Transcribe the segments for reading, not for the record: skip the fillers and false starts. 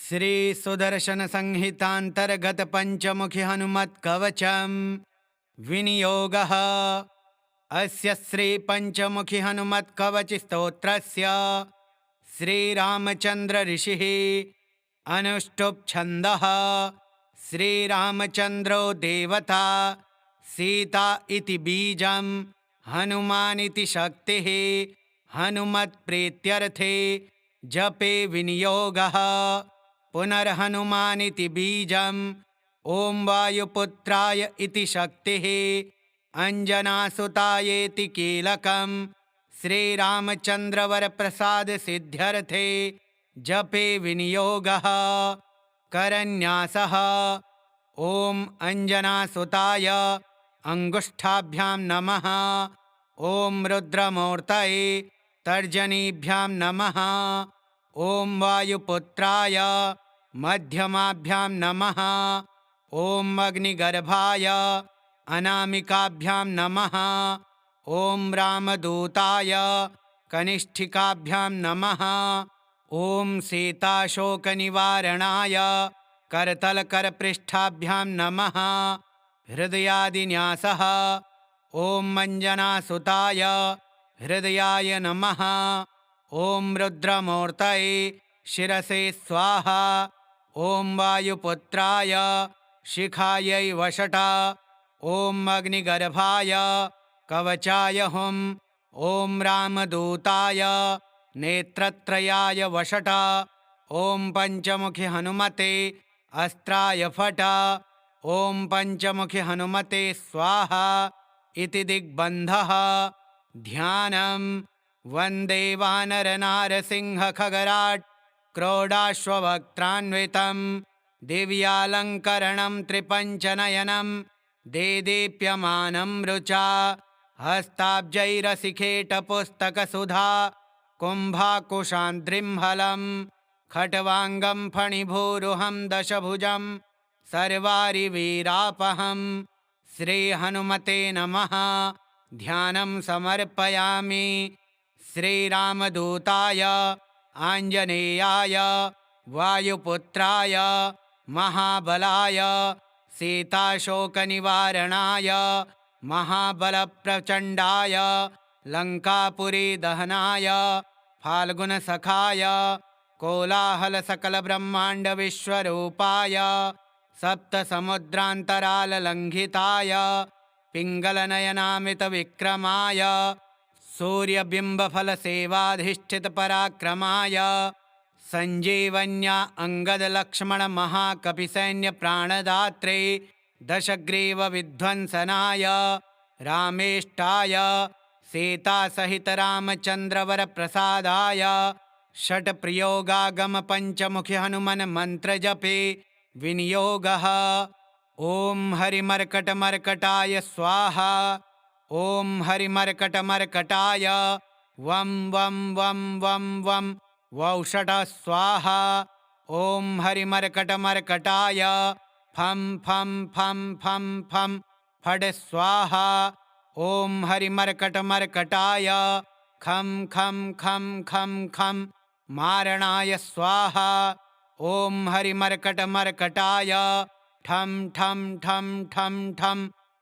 श्री सुदर्शन संहितांतर्गत पंचमुखी हनुमत् कवचम विनियोगः। अस्य श्री पंचमुखी हनुमत् कवच स्तोत्रस्य श्री रामचंद्र ऋषिः अनुष्टुप् छन्दः। श्री रामचंद्रो देवता, सीता इति बीजं, हनुमान् इति शक्तिः। हनुमत् प्रीत्यर्थे जपे विनियोगः। पुनर्हनुमान् इति बीजं, ओं वायुपुत्राय इति शक्तिः। अंजनासुतायेति कीलकं, श्रीरामचंद्रवर प्रसाद सिद्ध्यर्थे जपे विनियोगः। करन्यासः। ओं अंजनासुताय अंगुष्ठाभ्यां नमः। ओं रुद्रमूर्तये तर्जनीभ्यां नमः। ओं वायुपुत्राय मध्यमाभ्यां नमः। ओं अग्निगर्भाय अनामिकाभ्यां नमः। ओं रामदूताय कनिष्ठिकाभ्यां नमः। ओं सीताशोकनिवारणाय करतलकरपृष्ठाभ्यां नमः। हृदयादिन्यासः। ओं अंजनासुताय हृदयाय नमः। ओं रुद्रमूर्तये शिरसे स्वाहा। ओं वायुपुत्राय शिखायै वषटा। ओं अग्निगर्भाय कवचाय हुम्। ओं रामदूताय नेत्रत्रयाय वषटा। ओं पंचमुखी हनुमते अस्त्राय फटा। ओं पंचमुखी हनुमते स्वाहा इति दिग्बन्धः। ध्यानम्। वन्दे वानरनारसिंहखगराट् क्रोडाश्ववक्त्रान्वितं दिव्यालङ्करणं त्रिपञ्चनयनं देदीप्यमानं रुचा हस्ताब्जैरसिखेटपुस्तकसुधा कुम्भाकुशान्त्रिम्हलं खट्वाङ्गं फणिभूरुहं दशभुजं सर्वारिवीरापहं। श्रीहनुमते नमः। ध्यानं समर्पयामि। श्रीरामदूताय आञ्जनेयाय वायुपुत्राय महाबलाय सीताशोकनिवारणाय महाबलप्रचण्डाय लङ्कापुरीदहनाय फाल्गुनसखाय कोलाहलसकलब्रह्माण्डविश्वरूपाय सप्तसमुद्रान्तराललङ्घिताय पिङ्गलनयनामितविक्रमाय सूर्यबिम्बफलसेवाधिष्ठितपराक्रमाय सञ्जीवन्या अङ्गदलक्ष्मणमहाकपिसैन्यप्राणदात्रे दशग्रीवविध्वंसनाय रामेष्टाय सीतासहितरामचन्द्रवरप्रसादाय षट्प्रयोगागमपञ्चमुखी हनुमन्मन्त्रजपे विनियोगः। ॐ हरिमर्कटमर्कटाय स्वाहा। ॐ हरिमर्कटमर्कटाय वं वं वं वं वं वौषट स्वाहा। ॐ हरिमर्कटमर्कटाय फं फं फं फं फं फट् स्वाहा। ॐ हरिमर्कटमर्कटाय खं खं खं खं खं मारणाय स्वाहा। ॐ हरिमर्कटमर्कटाय ठं ठं ठं ठं ठं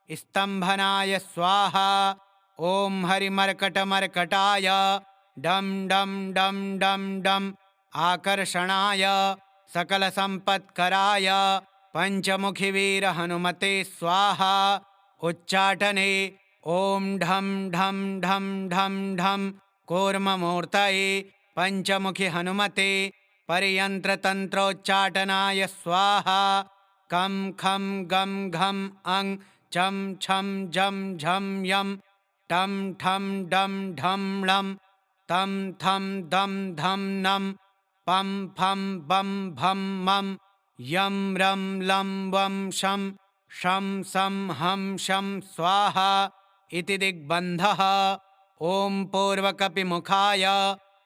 स्तम्भनाय स्वाहा। ॐ हरिमर्कटमर्कटाय डं डं डं डं डं आकर्षणाय सकलसम्पत्कराय पञ्चमुखीवीरहनुमते स्वाहा। उच्चाटने ॐ ढं ढं ढं ढं ढं कूर्ममूर्तये पञ्चमुखी हनुमते पर्यन्त्रतन्त्रोच्चाटनाय स्वाहा। कं खं गं घं अं चं छं जं झं यं टं ठं डं ढं लं तं थं दं धं नं पं फं बं भं मं यं रं लं वं शं शं सं हं शं स्वाहा इति दिग्बन्धः। ॐ पूर्वकपिमुखाय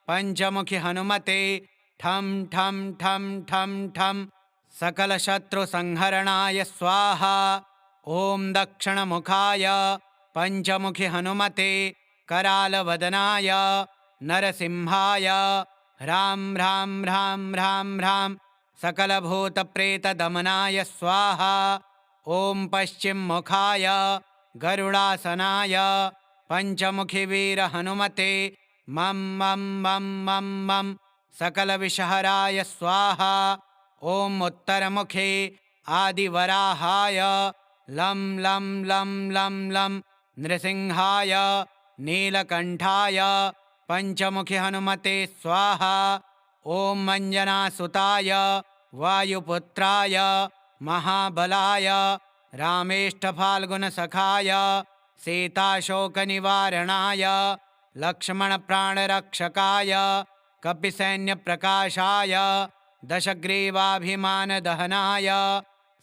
पञ्चमुखी हनुमते ठं ठं ठं ठं ठं सकलशत्रुसंहरणाय स्वाहा। ॐ दक्षिणमुखाय पञ्चमुखी हनुमते करालवदनाय नरसिंहाय ह्रां ह्रां ह्रां ह्रां ह्रां सकलभूतप्रेतदमनाय स्वाहा। ॐ पश्चिममुखाय गरुडासनाय पञ्चमुखिवीरहनुमते मं मं मं मं मं सकलविषहराय स्वाहा। ॐ उत्तरमुखे आदिवराहाय लं लं लं लं लं नृसिंहाय नीलकण्ठाय पञ्चमुखिहनुमते स्वाहा। ॐ अञ्जनासुताय वायुपुत्राय महाबलाय रामेष्ठफाल्गुनसखाय सीताशोकनिवारणाय लक्ष्मणप्राणरक्षकाय कपिसैन्यप्रकाशाय दशग्रीवाभिमानदहनाय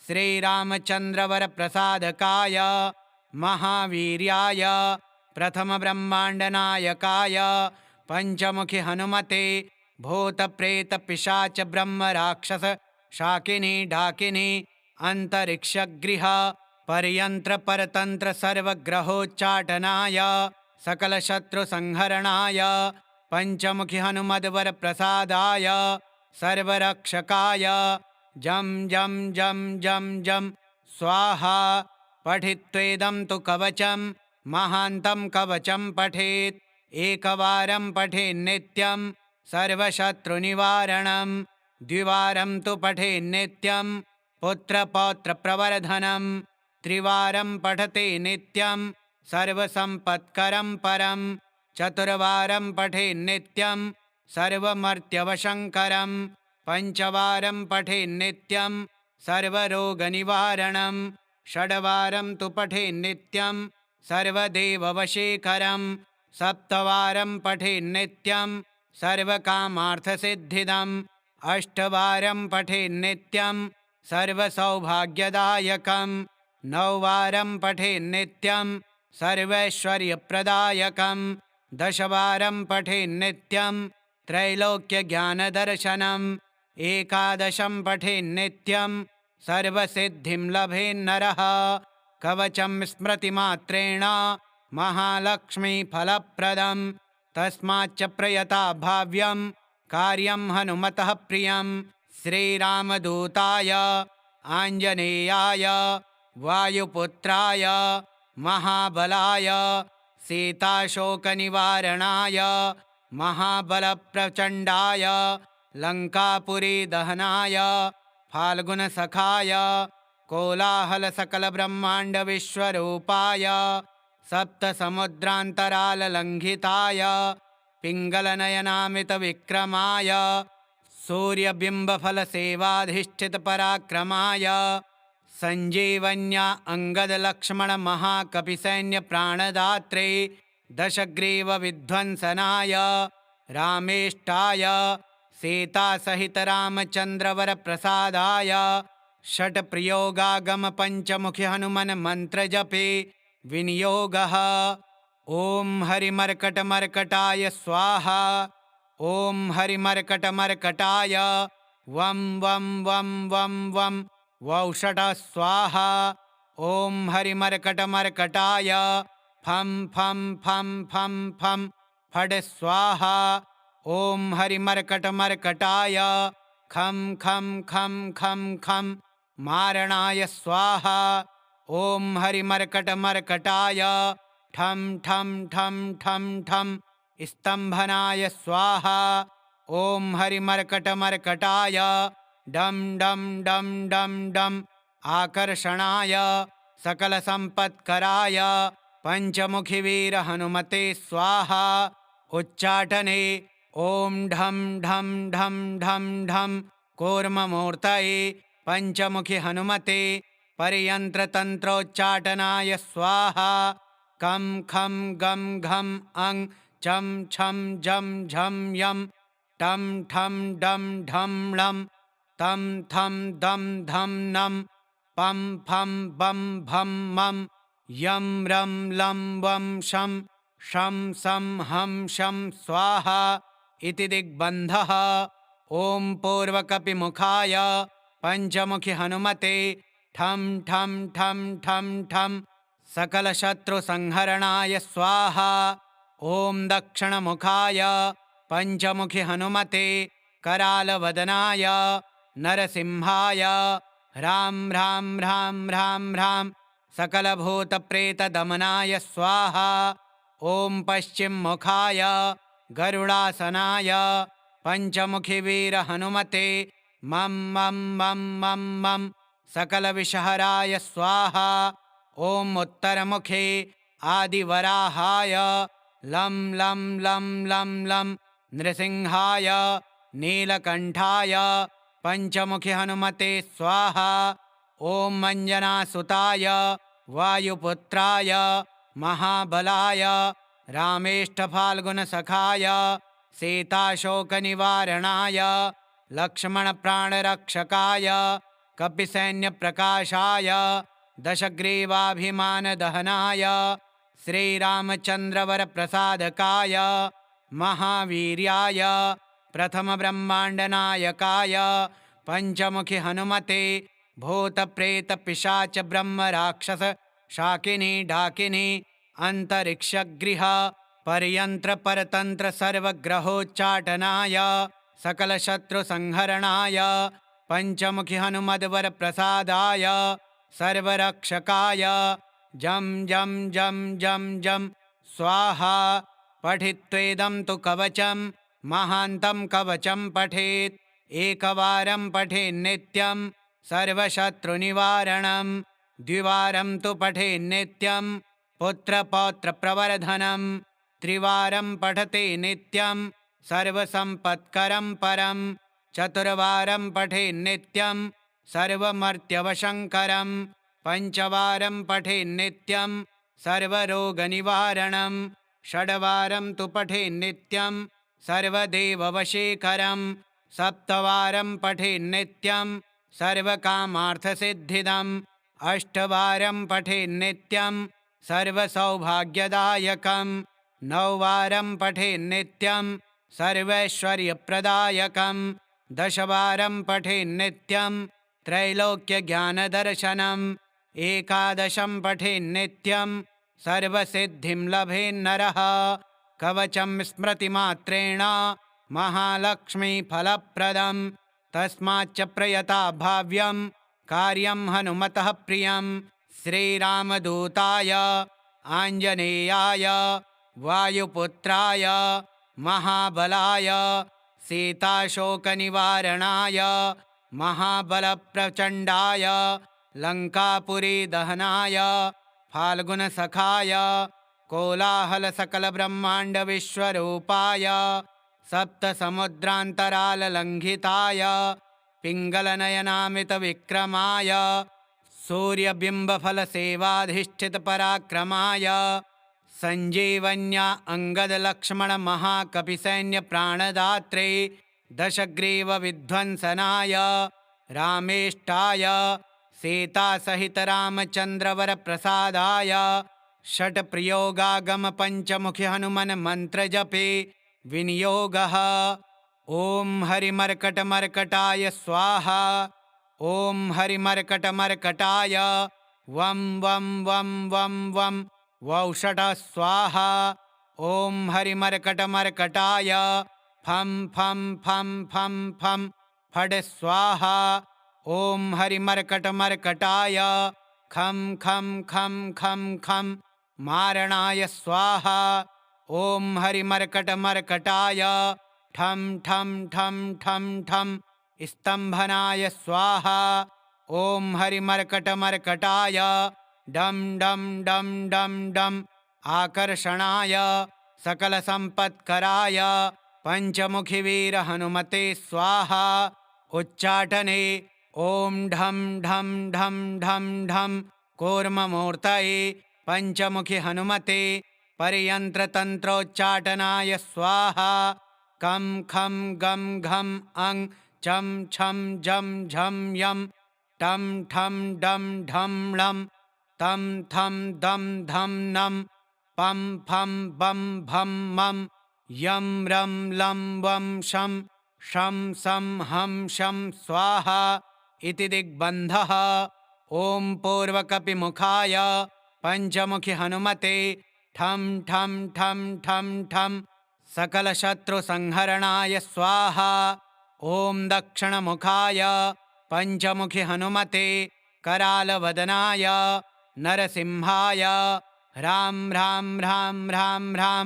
श्रीरामचन्द्रवरप्रसादकाय महावीर्याय प्रथमब्रह्माण्डनायकाय पञ्चमुखिहनुमते भूतप्रेतपिशाच ब्रह्मराक्षस शाकिनी डाकिनी अन्तरिक्षगृह पर्यन्त्रपरतन्त्र सर्वग्रहोच्चाटनाय सकलशत्रुसंहरणाय पञ्चमुखिहनुमद्वरप्रसादाय सर्वरक्षकाय जं जं जं जं जं स्वाहा। पठित्वेदं तु कवचं महान्तं कवचं पठेत् एकवारं पठेन्नित्यं सर्वशत्रुनिवारणं द्विवारं तु पठेन्नित्यं पुत्रपौत्रप्रवर्धनं त्रिवारं पठते नित्यं सर्वसम्पत्करं परं चतुर्वारं पठेन्नित्यं सर्वमर्त्यवशङ्करं पञ्चवारं पठेन्नित्यं सर्वरोगनिवारणं षड्वारं तु पठेन्नित्यं सर्वदेववशीकरं सप्तवारं पठेन्नित्यं सर्वकामार्थसिद्धिदम् अष्टवारं पठेन्नित्यं सर्वसौभाग्यदायकं नववारं पठेन्नित्यं सर्वैश्वर्यप्रदायकं दशवारं पठेन्नित्यं त्रैलोक्यज्ञानदर्शनम् एकादशं पठेन्नित्यं सर्वसिद्धिं लभेन्नरः कवचं स्मृतिमात्रेण महालक्ष्मीफलप्रदं तस्माच्च प्रयता भाव्यं कार्यं हनुमतः प्रियं श्रीरामदूताय आञ्जनेयाय वायुपुत्राय महाबलाय सीताशोकनिवारणाय महाबलप्रचण्डाय लङ्कापुरीदहनाय फाल्गुनसखाय कोलाहलसकलब्रह्माण्डविश्वरूपाय सप्तसमुद्रान्तराललङ्घिताय पिङ्गलनयनामितविक्रमाय सूर्यबिम्बफलसेवाधिष्ठितपराक्रमाय सञ्जीवन्या अङ्गदलक्ष्मणमहाकपिसैन्यप्राणदात्रे दशग्रीवविध्वंसनाय रामेष्टाय सीतासहितरामचन्द्रवरप्रसादाय षट्प्रयोगागमपञ्चमुखिहनुमन्मन्त्रजपे विनियोगः। ॐ हरिमर्कटमर्कटाय स्वाहा। ॐ हरिमर्कटमर्कटाय वं वं वं वं वं वौषट स्वाहा। ॐ हरिमर्कटमर्कटाय फं फं फं फं फं फट् स्वाहा। ॐ हरिमर्कटमर्कटाय खं खं खं खं खं मारणाय स्वाहा। ॐ हरिमर्कटमर्कटाय ठं ठं ठं ठं ठं स्तम्भनाय स्वाहा। ॐ हरिमर्कटमर्कटाय डं डं डं डं डं आकर्षणाय सकलसम्पत्कराय पञ्चमुखिवीरहनुमते स्वाहा। उच्चाटने ॐ ढं ढं ढं ढं ढं कूर्ममूर्तये पञ्चमुखिहनुमते पर्यन्त्रतन्त्रोच्चाटनाय स्वाहा। कं खं गं घं अं चं छं जं झं यं टं ठं डं ढं लं तं थं दं धं नं पं फं बं भं मं यं रं लं वं शं शं सं हं शं स्वाहा इति दिग्बन्धः। ॐ पूर्वकपिमुखाय पञ्चमुखिहनुमते ठं ठं ठं ठं ठं सकलशत्रुसंहरणाय स्वाहा। ॐ दक्षिणमुखाय पञ्चमुखिहनुमते करालवदनाय नरसिंहाय ह्रां ह्रां ह्रां ह्रां ह्रां सकलभूतप्रेतदमनाय स्वाहा। ॐ पश्चिममुखाय गरुडासनाय पञ्चमुखिवीरहनुमते मं मं मं मं मं सकलविषहराय स्वाहा। ॐ उत्तरमुखे आदिवराहाय लं लं लं लं लं नृसिंहाय नीलकण्ठाय पञ्चमुखिहनुमते स्वाहा। ॐ अञ्जनासुताय वायुपुत्राय महाबलाय रामेष्ठफाल्गुनसखाय सीताशोकनिवारणाय लक्ष्मणप्राणरक्षकाय कपिसैन्यप्रकाशाय दशग्रीवाभिमानदहनाय श्रीरामचन्द्रवरप्रसादकाय महावीर्याय प्रथमब्रह्माण्डनायकाय पञ्चमुखिहनुमते भूतप्रेतपिशाचब्रह्मराक्षस शाकिनी डाकिनी अन्तरिक्षगृह पर्यन्त्रपरतन्त्र सर्वग्रहोच्चाटनाय सकलशत्रुसंहरणाय पञ्चमुखिहनुमद्वरप्रसादाय सर्वरक्षकाय जं जं जं जं जं स्वाहा। पठित्वेदं तु कवचं महान्तं कवचं पठेत् एकवारं पठेन्नित्यं सर्वशत्रुनिवारणं द्विवारं तु पठेन्नित्यं पुत्रपौत्रप्रवर्धनं त्रिवारं पठते नित्यं सर्वसम्पत्करं परं चतुर्वारं पठेन्नित्यं सर्वमर्त्यवशङ्करं पञ्चवारं पठेन्नित्यं सर्वरोगनिवारणं षड्वारं तु पठेन्नित्यं सर्वदेववशीकरं सप्तवारं पठेन्नित्यं सर्वकामार्थसिद्धिदम् अष्टवारं पठेन्नित्यं सर्वसौभाग्यदायकं नववारं पठेन्नित्यं सर्वैश्वर्यप्रदायकं दशवारं पठेन्नित्यं त्रैलोक्यज्ञानदर्शनम् एकादशं पठेन्नित्यं सर्वसिद्धिं लभेन्नरः कवचं स्मृतिमात्रेण महालक्ष्मीफलप्रदं तस्माच्च प्रयता भाव्यं कार्यं हनुमतः प्रियं श्रीरामदूताय आञ्जनेयाय वायुपुत्राय महाबलाय सीताशोकनिवारणाय महाबलप्रचण्डाय लङ्कापुरीदहनाय फाल्गुनसखाय कोलाहलसकलब्रह्माण्डविश्वरूपाय सप्तसमुद्रान्तराललङ्घिताय पिङ्गलनयनामितविक्रमाय सूर्यबिम्बफलसेवाधिष्ठितपराक्रमाय सञ्जीवन्या अङ्गदलक्ष्मणमहाकपिसैन्यप्राणदात्रे दशग्रीवविध्वंसनाय रामेष्टाय सीतासहितरामचन्द्रवरप्रसादाय षट्प्रयोगागमपञ्चमुखिहनुमन्मन्त्रजपे विनियोगः। ॐ हरिमर्कटमर्कटाय स्वाहा। ॐ हरिमर्कटमर्कटाय वं वं वं वं वं वौषट स्वाहा। ॐ हरिमर्कटमर्कटाय फं फं फं फं फं फट् स्वाहा। ॐ हरिमर्कटमर्कटाय खं खं खं खं खं मारणाय स्वाहा। ॐ हरिमर्कटमर्कटाय ठं ठं ठं ठं ठं स्तम्भनाय स्वाहा। ॐ हरिमर्कटमर्कटाय डं डं डं डं डं आकर्षणाय सकलसम्पत्कराय पञ्चमुखिवीरहनुमते स्वाहा। उच्चाटने ॐ ढं ढं ढं ढं ढं कूर्ममूर्तये पञ्चमुखिहनुमते पर्यन्त्रतन्त्रोच्चाटनाय स्वाहा। कं खं गं घं अं चं छं जं झं यं टं ठं डं ढं लं तं थं दं धं नं पं फं बं भं मं यं रं लं वं शं शं सं हं शं स्वाहा इति दिग्बन्धः। ॐ पूर्वकपिमुखाय पञ्चमुखिहनुमते ठं ठं ठं ठं ठं सकलशत्रुसंहरणाय स्वाहा। ॐ दक्षिणमुखाय पञ्चमुखि हनुमते करालवदनाय नरसिंहाय ह्रां ह्रां ह्रां ह्रां ह्रां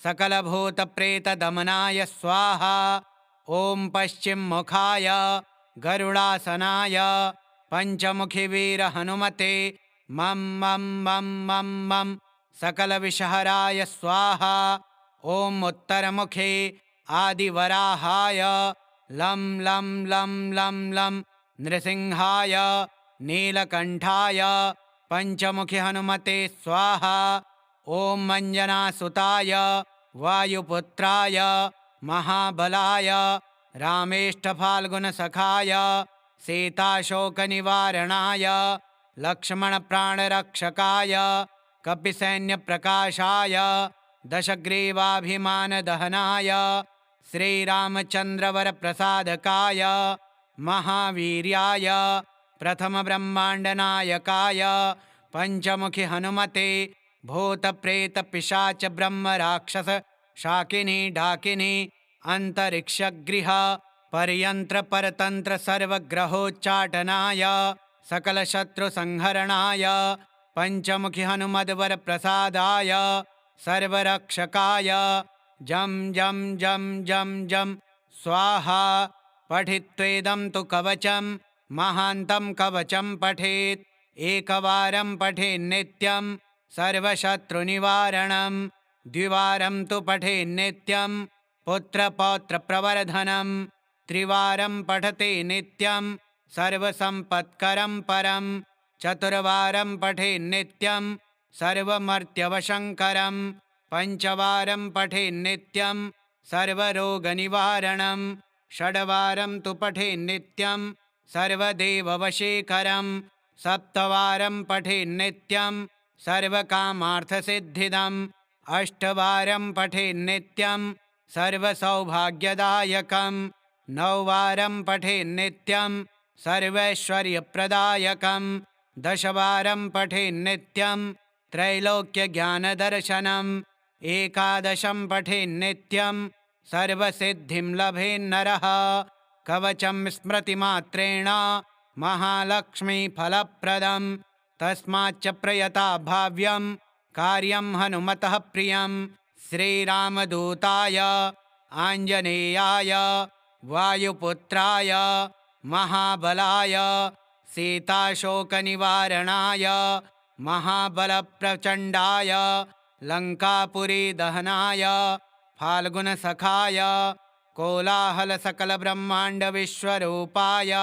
सकलभूतप्रेतदमनाय स्वाहा। ॐ पश्चिममुखाय गरुडासनाय पञ्चमुखिवीरहनुमते मं मं मं मं मं सकलविषहराय स्वाहा। ॐ उत्तरमुखे आदिवराहाय लं लं लं लं लं नृसिंहाय नीलकण्ठाय पञ्चमुखि हनुमते स्वाहा। ॐ अञ्जनासुताय वायुपुत्राय महाबलाय रामेष्ठफाल्गुनसखाय सीताशोकनिवारणाय लक्ष्मणप्राणरक्षकाय कपिसैन्यप्रकाशाय दशग्रीवाभिमानदहनाय श्रीरामचन्द्रवरप्रसादकाय महावीर्याय प्रथमब्रह्माण्डनायकाय पञ्चमुखि हनुमते भूतप्रेतपिशाच ब्रह्मराक्षस शाकिनी डाकिनी अन्तरिक्षगृह पर्यन्त्रपरतन्त्र सर्वग्रहोच्चाटनाय सकलशत्रुसंहरणाय पञ्चमुखि हनुमद्वरप्रसादाय सर्वरक्षकाय जं जं जं जं जं स्वाहा। पठित्वेदं तु कवचं महान्तं कवचं पठेत् एकवारं पठेन्नित्यं सर्वशत्रुनिवारणं द्विवारं तु पठेन्नित्यं पुत्रपौत्रप्रवर्धनं त्रिवारं पठते नित्यं सर्वसम्पत्करं परं चतुर्वारं पठेन्नित्यं सर्वमर्त्यवशङ्करं पञ्चवारं पठेन्नित्यं सर्वरोगनिवारणं षड्वारं तु पठेन्नित्यं सर्वदेववशीकरं सप्तवारं पठेन्नित्यं सर्वकामार्थसिद्धिदम् अष्टवारं पठेन्नित्यं सर्वसौभाग्यदायकं नववारं पठेन्नित्यं सर्वैश्वर्यप्रदायकं दशवारं पठेन्नित्यं त्रैलोक्यज्ञानदर्शनम् एकादशं पठेन्नित्यं सर्वसिद्धिं लभेन्नरः कवचं स्मृतिमात्रेण महालक्ष्मीफलप्रदं तस्माच्च प्रयता भाव्यं कार्यं हनुमतः प्रियं श्रीरामदूताय आञ्जनेयाय वायुपुत्राय महाबलाय सीताशोकनिवारणाय महाबलप्रचण्डाय लङ्कापुरीदहनाय फाल्गुनसखाय कोलाहलसकलब्रह्माण्डविश्वरूपाय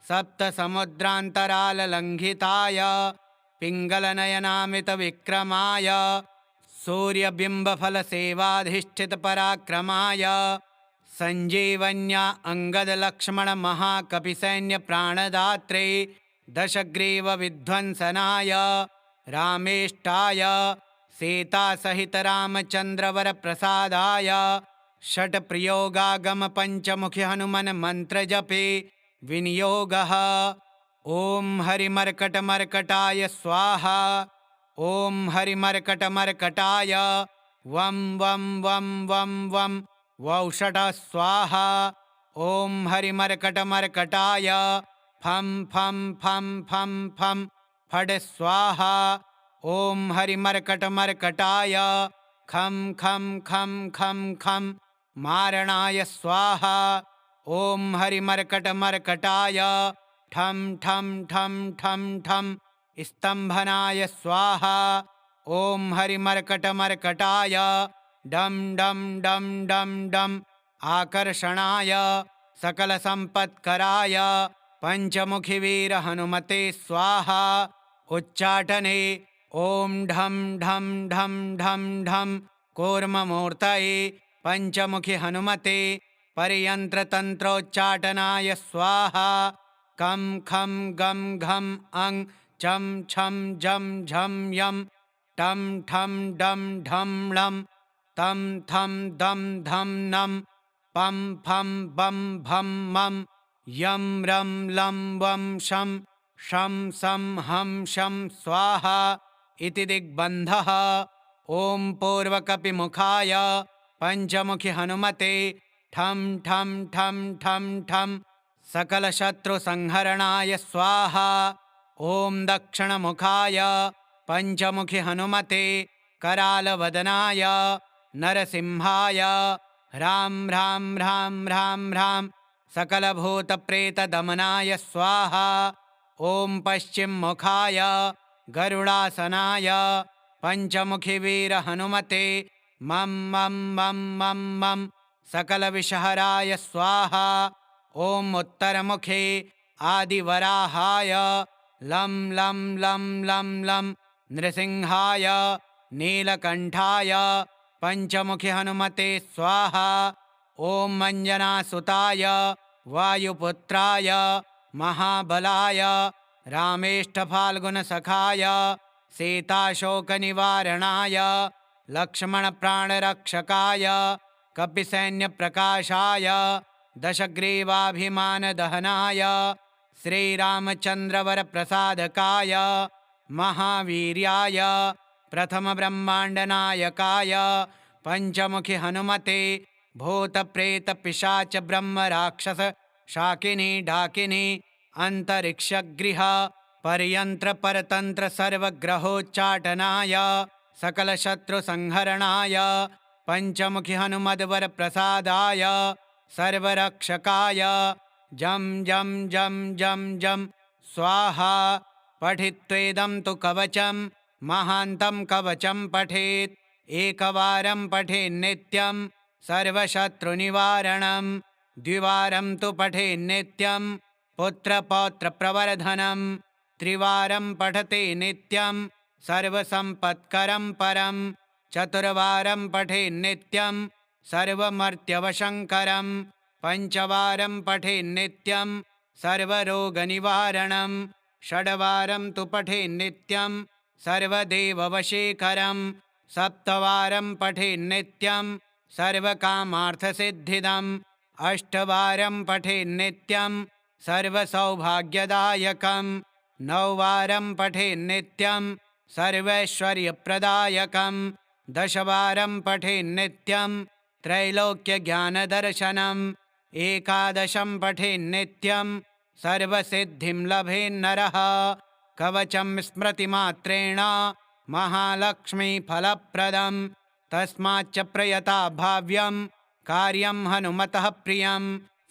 सप्तसमुद्रान्तराललङ्घिताय पिङ्गलनयनामितविक्रमाय सूर्यबिम्बफलसेवाधिष्ठितपराक्रमाय सञ्जीवन्या अङ्गदलक्ष्मणमहाकपिसैन्यप्राणदात्रे दशग्रीवविध्वंसनाय रामेष्टाय सीतासहितरामचन्द्रवरप्रसादाय षट्प्रयोगागमपञ्चमुखि हनुमन्मन्त्रजपे विनियोगः। ॐ हरिमर्कटमर्कटाय स्वाहा। ॐ हरिमर्कटमर्कटाय वं वं वं वं वं वौषट स्वाहा। ॐ हरिमर्कटमर्कटाय फं फं फं फं फं फट् स्वाहा। ॐ हरिमर्कटमर्कटाय खं खं खं खं खं मारणाय स्वाहा। ॐ हरिमर्कटमर्कटाय ठं ठं ठं ठं ठं स्तम्भनाय स्वाहा। ॐ हरिमर्कटमर्कटाय डं डं डं डं डं आकर्षणाय सकलसम्पत्कराय पञ्चमुखिवीरहनुमते स्वाहा। उच्चाटने ॐ ढं ढं ढं ढं ढं कूर्ममूर्तये पञ्चमुखि हनुमते पर्यन्त्रतन्त्रोच्चाटनाय स्वाहा। कं खं गं घं अं चं छं जं झं यं टं ठं डं ढं लं तं थं दं धं नं पं फं बं भं मं यं रं लं वं शं शं सं हं शं स्वाहा इति दिग्बन्धः। ॐ पूर्वकपिमुखाय पञ्चमुखि हनुमते ठं ठं ठं ठं ठं सकलशत्रुसंहरणाय स्वाहा। ॐ दक्षिणमुखाय पञ्चमुखि हनुमते करालवदनाय नरसिंहाय ह्रां ह्रां ह्रां ह्रां ह्रां सकलभूतप्रेतदमनाय स्वाहा। ॐ पश्चिममुखाय गरुडासनाय पञ्चमुखिवीरहनुमते मं मं मं मं मं सकलविषहराय स्वाहा। ॐ उत्तरमुखे आदिवराहाय लं लं लं लं लं नृसिंहाय नीलकण्ठाय पञ्चमुखि हनुमते स्वाहा। ॐ अञ्जनासुताय वायुपुत्राय महाबलाय रामेष्ठफाल्गुनसखाय सीताशोकनिवारणाय लक्ष्मणप्राणरक्षकाय कपिसैन्यप्रकाशाय दशग्रीवाभिमानदहनाय श्रीरामचन्द्रवरप्रसादकाय महावीर्याय प्रथमब्रह्माण्डनायकाय पञ्चमुखि हनुमते भूतप्रेतपिशाच ब्रह्मराक्षस शाकिनी डाकिनी अन्तरिक्षगृह पर्यन्त्रपरतन्त्र सर्वग्रहोच्चाटनाय सकलशत्रुसंहरणाय पञ्चमुखि हनुमद्वरप्रसादाय सर्वरक्षकाय जं जं जं जं जं स्वाहा। पठित्वेदं तु कवचं महान्तं कवचं पठेत् एकवारं पठेन्नित्यं सर्वशत्रुनिवारणं द्विवारं तु पठेन्नित्यं पुत्रपौत्रप्रवर्धनं त्रिवारं पठते नित्यं सर्वसम्पत्करं परं चतुर्वारं पठेन्नित्यं सर्वमर्त्यवशङ्करं पञ्चवारं पठेन्नित्यं सर्वरोगनिवारणं षड्वारं तु पठेन्नित्यं सर्वदेववशीकरं सप्तवारं पठेन्नित्यं सर्वकामार्थसिद्धिदम् अष्टवारं पठेन्नित्यं सर्वसौभाग्यदायकं नववारं पठेन्नित्यं सर्वैश्वर्यप्रदायकं दशवारं पठेन्नित्यं त्रैलोक्यज्ञानदर्शनम् एकादशं पठेन्नित्यं सर्वसिद्धिं लभेन्नरः कवचं स्मृतिमात्रेण महालक्ष्मीफलप्रदं तस्माच्च प्रयता भाव्यं कार्यं हनुमतः प्रियं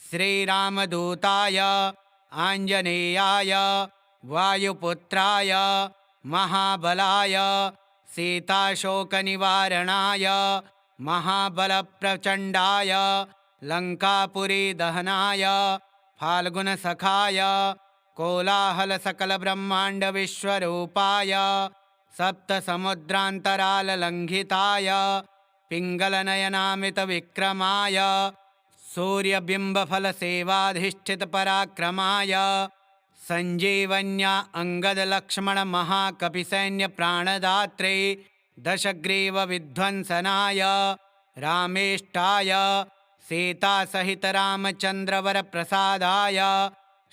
श्रीरामदूताय आञ्जनेयाय वायुपुत्राय महाबलाय सीताशोकनिवारणाय महाबलप्रचण्डाय लङ्कापुरीदहनाय फाल्गुनसखाय कोलाहलसकलब्रह्माण्डविश्वरूपाय सप्तसमुद्रान्तराललङ्घिताय पिङ्गलनयनामितविक्रमाय सूर्यबिम्बफलसेवाधिष्ठितपराक्रमाय सञ्जीवन्या अङ्गदलक्ष्मणमहाकपिसैन्यप्राणदात्रे दशग्रीवविध्वंसनाय रामेष्टाय सीतासहितरामचन्द्रवरप्रसादाय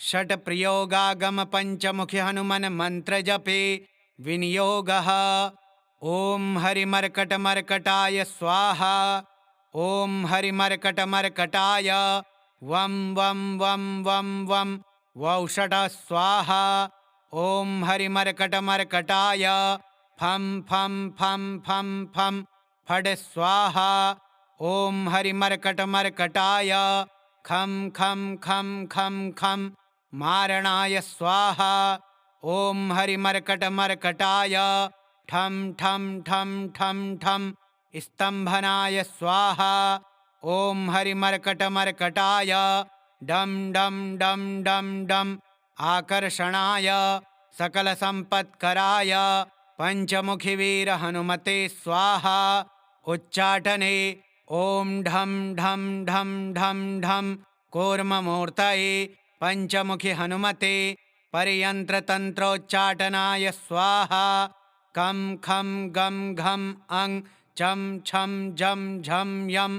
षट्प्रयोगागमपञ्चमुखि हनुमन्मन्त्रजपे विनियोगः। ॐ हरिमर्कटमर्कटाय स्वाहा। ॐ हरिमर्कटमर्कटाय वं वं वं वं वं वौषट स्वाहा। ॐ हरिमर्कटमर्कटाय फं फं फं फं फं फट् स्वाहा। ॐ हरिमर्कटमर्कटाय खं खं खं खं खं मारणाय स्वाहा। ॐ हरिमर्कटमर्कटाय ठं ठं ठं ठं ठं स्तम्भनाय स्वाहा। ॐ हरिमर्कटमर्कटाय डं डं डं डं डं आकर्षणाय सकलसम्पत्कराय पञ्चमुखिवीरहनुमते स्वाहा। उच्चाटने ॐ ढं ढं ढं ढं ढं कूर्ममूर्तये पञ्चमुखि हनुमते पर्यन्त्रतन्त्रोच्चाटनाय स्वाहा। कं खं गं घं अं चं छं जं झं यं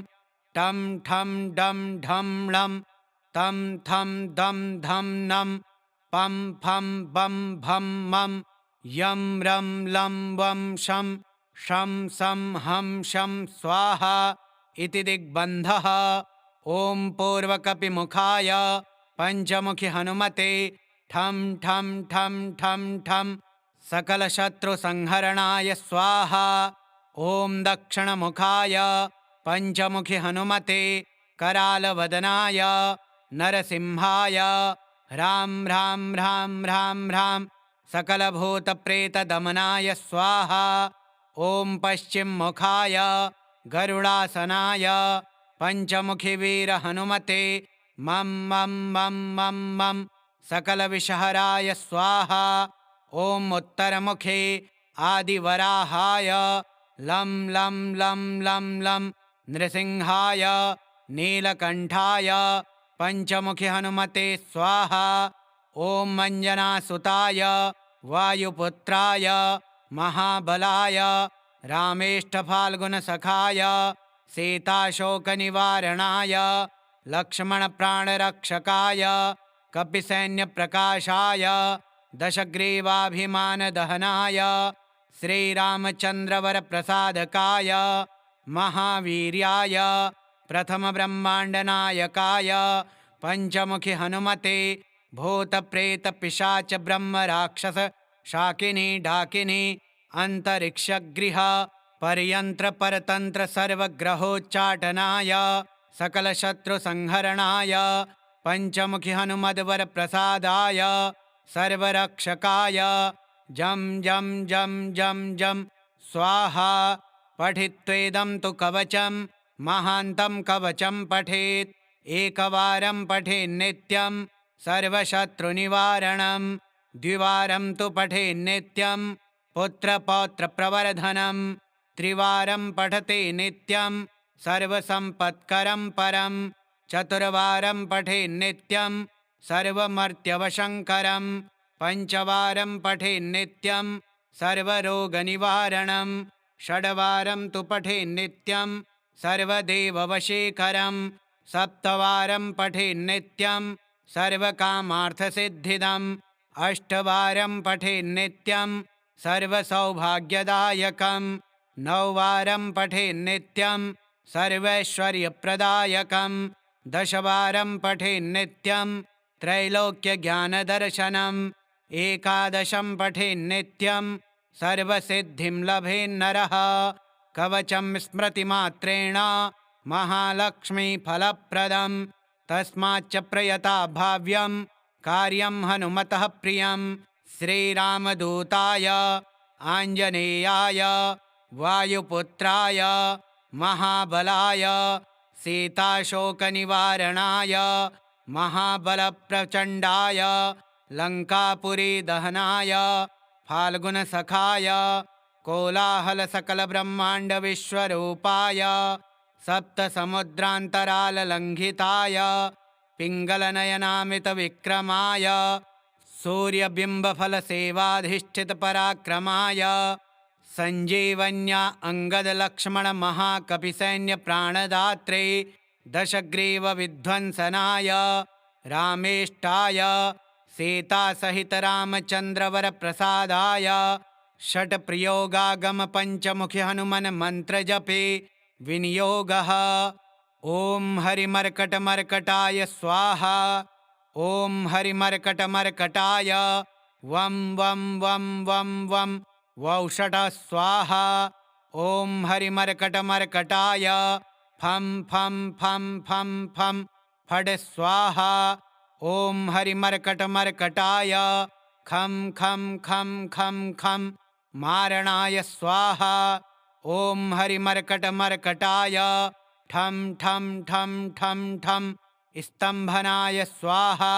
टं ठं डं ढं लं तं थं दं धं नं पं फं बं भं मं यं रं लं वं शं शं सं हं शं स्वाहा इति दिग्बन्धः। ॐ पूर्वकपिमुखाय पञ्चमुखि हनुमते ठं ठं ठं ठं ठं सकलशत्रुसंहरणाय स्वाहा। ॐ दक्षिणमुखाय पञ्चमुखि हनुमते करालवदनाय नरसिंहाय ह्रां ह्रां ह्रां ह्रां ह्रां सकलभूतप्रेतदमनाय स्वाहा। ॐ पश्चिममुखाय गरुडासनाय पञ्चमुखिवीरहनुमते मं मं मं मं मं सकलविषहराय स्वाहा। ॐ उत्तरमुखे आदिवराहाय लं लं लं लं लं नृसिंहाय नीलकण्ठाय पञ्चमुखि हनुमते स्वाहा। ॐ अञ्जनासुताय वायुपुत्राय महाबलाय रामेष्ठफाल्गुनसखाय सीताशोकनिवारणाय लक्ष्मणप्राणरक्षकाय कपिसैन्यप्रकाशाय दशग्रीवाभिमानदहनाय श्रीरामचन्द्रवरप्रसादकाय महावीर्याय प्रथमब्रह्माण्डनायकाय पञ्चमुखि हनुमते भूतप्रेतपिशाच ब्रह्मराक्षस शाकिनी डाकिनी अन्तरिक्षगृह पर्यन्त्रपरतन्त्र सर्वग्रहोच्चाटनाय सकलशत्रुसंहरणाय पञ्चमुखि हनुमद्वरप्रसादाय सर्वरक्षकाय जं जं जं जं जं स्वाहा। पठित्वेदं तु कवचं महान्तं कवचं पठेत् एकवारं पठेन्नित्यं सर्वशत्रुनिवारणं द्विवारं तु पठेन्नित्यं पुत्रपौत्रप्रवर्धनं त्रिवारं पठते नित्यं सर्वसम्पत्करं परं चतुर्वारं पठेन्नित्यं सर्वमर्त्यवशङ्करं पञ्चवारं पठेन्नित्यं सर्वरोगनिवारणं षड्वारं तु पठेन्नित्यं सर्वदेववशीकरं सप्तवारं पठेन्नित्यं सर्वकामार्थसिद्धिदम् अष्टवारं पठेन्नित्यं सर्वसौभाग्यदायकं नववारं पठेन्नित्यं सर्वैश्वर्यप्रदायकं दशवारं पठेन्नित्यं त्रैलोक्यज्ञानदर्शनम् एकादशं पठेन्नित्यं सर्वसिद्धिं लभेन्नरः कवचं स्मृतिमात्रेण महालक्ष्मीफलप्रदं तस्माच्च प्रयता भाव्यं कार्यं हनुमतः प्रियं श्रीरामदूताय आञ्जनेयाय वायुपुत्राय महाबलाय सीताशोकनिवारणाय महाबलप्रचण्डाय लङ्कापुरीदहनाय फाल्गुनसखाय कोलाहलसकलब्रह्माण्डविश्वरूपाय सप्तसमुद्रान्तराललङ्घिताय पिङ्गलनयनामितविक्रमाय सूर्यबिम्बफलसेवाधिष्ठितपराक्रमाय सञ्जीवन्या अङ्गदलक्ष्मणमहाकपिसैन्यप्राणदात्रे दशग्रीवविध्वंसनाय रामेष्टाय सीतासहितरामचन्द्रवरप्रसादाय षट्प्रयोगागमपञ्चमुखि हनुमन्मन्त्रजपे विनियोगः। ॐ हरिमर्कटमर्कटाय स्वाहा। ॐ हरिमर्कटमर्कटाय वं वं वं वं वं वौषट स्वाहा। ॐ हरिमर्कटमर्कटाय फं फं फं फं फं फट् स्वाहा। ॐ हरिमर्कटमर्कटाय खं खं खं खं खं मारणाय स्वाहा। ॐ हरिमर्कटमर्कटाय ठं ठं ठं ठं ठं स्तम्भनाय स्वाहा।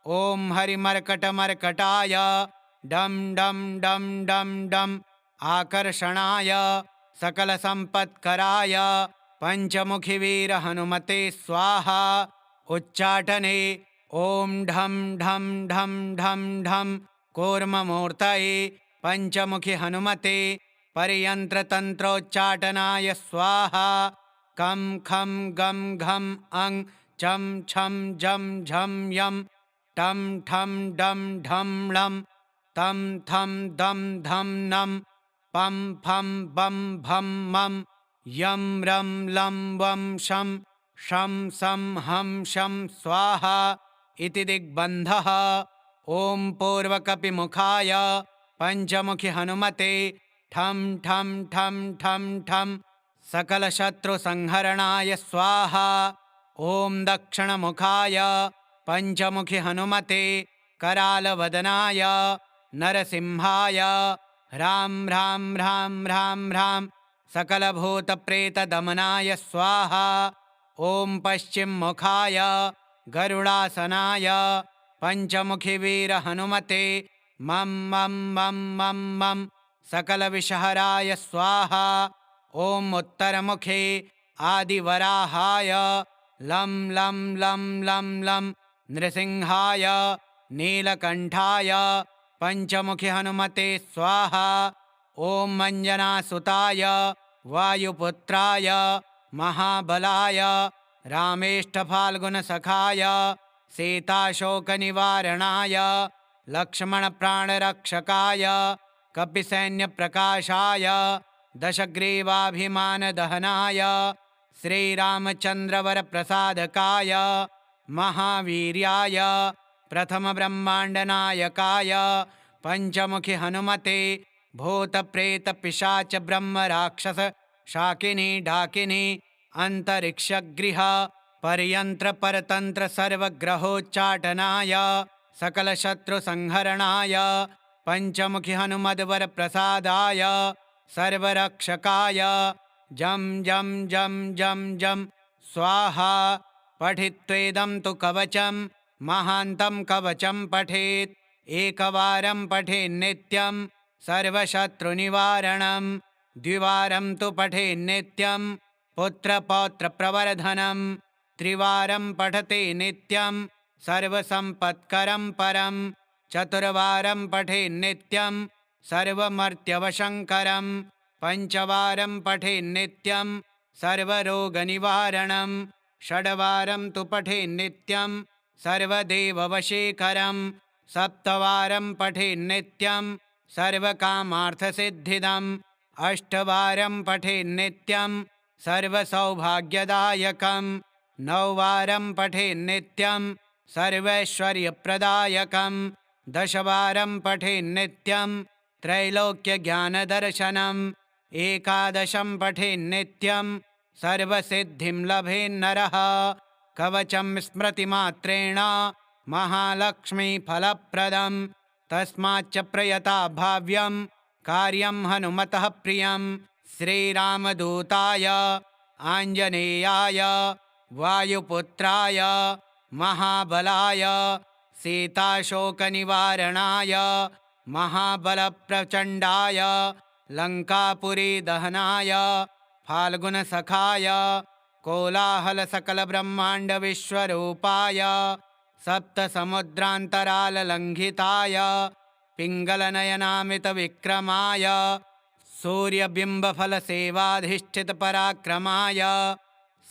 ॐ हरिमर्कटमर्कटाय डं डं डं डं डं आकर्षणाय सकलसम्पत्कराय पञ्चमुखिवीरहनुमते स्वाहा। उच्चाटने ॐ ढं ढं ढं ढं ढं कूर्ममूर्तये पञ्चमुखि हनुमते पर्यन्त्रतन्त्रोच्चाटनाय स्वाहा। कं खं गं घं अं चं छं जं झं यं टं ठं डं ढं लं तं थं दं धं नं पं फं बं भं मं यं रं लं वं शं शं सं हं शं स्वाहा इति दिग्बन्धः। ॐ पूर्वकपिमुखाय पञ्चमुखि हनुमते ठं ठं ठं ठं ठं सकलशत्रुसंहरणाय स्वाहा। ॐ दक्षिणमुखाय पञ्चमुखि हनुमते करालवदनाय नरसिंहाय ह्रां ह्रां ह्रां ह्रां ह्रां सकलभूतप्रेतदमनाय स्वाहा। ॐ पश्चिममुखाय गरुडासनाय पञ्चमुखिवीरहनुमते मं मं मं मं मं सकलविषहराय स्वाहा। ॐ उत्तरमुखे आदिवराहाय लं लं लं लं लं नृसिंहाय नीलकण्ठाय पञ्चमुखि हनुमते स्वाहा। ॐ अञ्जनासुताय वायुपुत्राय महाबलाय रामेष्ठफाल्गुनसखाय सीताशोकनिवारणाय लक्ष्मणप्राणरक्षकाय कपिसैन्यप्रकाशाय दशग्रीवाभिमानदहनाय श्रीरामचन्द्रवरप्रसादकाय महावीर्याय प्रथमब्रह्माण्डनायकाय पञ्चमुखि हनुमते भूतप्रेतपिशाच ब्रह्मराक्षस शाकिनी डाकिनी अन्तरिक्षगृह पर्यन्त्रपरतन्त्र सर्वग्रहोच्चाटनाय सकलशत्रुसंहरणाय पञ्चमुखि हनुमद्वरप्रसादाय सर्वरक्षकाय जं जं जं जं जं स्वाहा। पठित्वेदं तु कवचं महान्तं कवचं पठेत् एकवारं पठेन्नित्यं सर्वशत्रुनिवारणं द्विवारं तु पठेन्नित्यं पुत्रपौत्रप्रवर्धनं त्रिवारं पठते नित्यं सर्वसम्पत्करं परं चतुर्वारं पठेन्नित्यं सर्वमर्त्यवशङ्करं पञ्चवारं पठेन्नित्यं सर्वरोगनिवारणं षड्वारं तु पठेन्नित्यं सर्वदेववशीकरं सप्तवारं पठेन्नित्यं सर्वकामार्थसिद्धिदम् अष्टवारं पठेन्नित्यं सर्वसौभाग्यदायकं नववारं पठेन्नित्यं सर्वैश्वर्यप्रदायकं दशवारं पठेन्नित्यं त्रैलोक्यज्ञानदर्शनम् एकादशं पठेन्नित्यं सर्वसिद्धिं लभेन्नरः कवचं स्मृतिमात्रेण महालक्ष्मीफलप्रदं तस्माच्च प्रयता भाव्यं कार्यं हनुमतः प्रियं श्रीरामदूताय आञ्जनेयाय वायुपुत्राय महाबलाय सीताशोकनिवारणाय महाबलप्रचण्डाय लङ्कापुरीदहनाय फाल्गुनसखाय कोलाहलसकलब्रह्माण्डविश्वरूपाय सप्तसमुद्रान्तराललङ्घिताय पिङ्गलनयनामितविक्रमाय सूर्यबिम्बफलसेवाधिष्ठितपराक्रमाय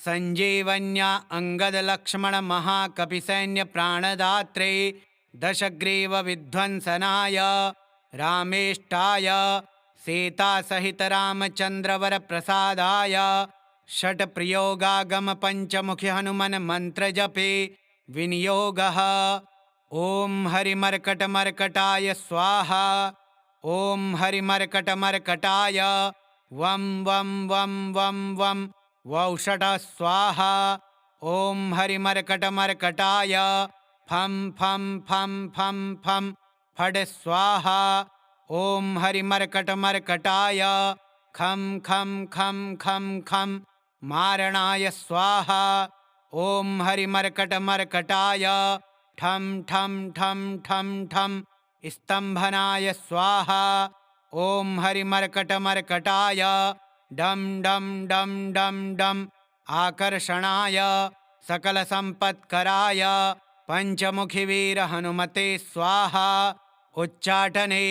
सञ्जीवन्या अङ्गदलक्ष्मणमहाकपिसैन्यप्राणदात्रे दशग्रीवविध्वंसनाय रामेष्टाय सीतासहितरामचन्द्रवरप्रसादाय षट्प्रयोगागमपञ्चमुखि हनुमन्मन्त्रजपे विनियोगः। ॐ हरिमर्कटमर्कटाय स्वाहा। ॐ हरिमर्कटमर्कटाय वं वं वं वं वं वौषट स्वाहा। ॐ हरिमर्कटमर्कटाय फं फं फं फं फं फट् स्वाहा। ॐ हरिमर्कटमर्कटाय खं खं खं खं खं मारणाय स्वाहा। ॐ हरिमर्कटमर्कटाय ठं ठं ठं ठं ठं स्तम्भनाय स्वाहा। ॐ हरिमर्कटमर्कटाय डं डं डं डं डं आकर्षणाय सकलसम्पत्कराय पञ्चमुखिवीरहनुमते स्वाहा। उच्चाटने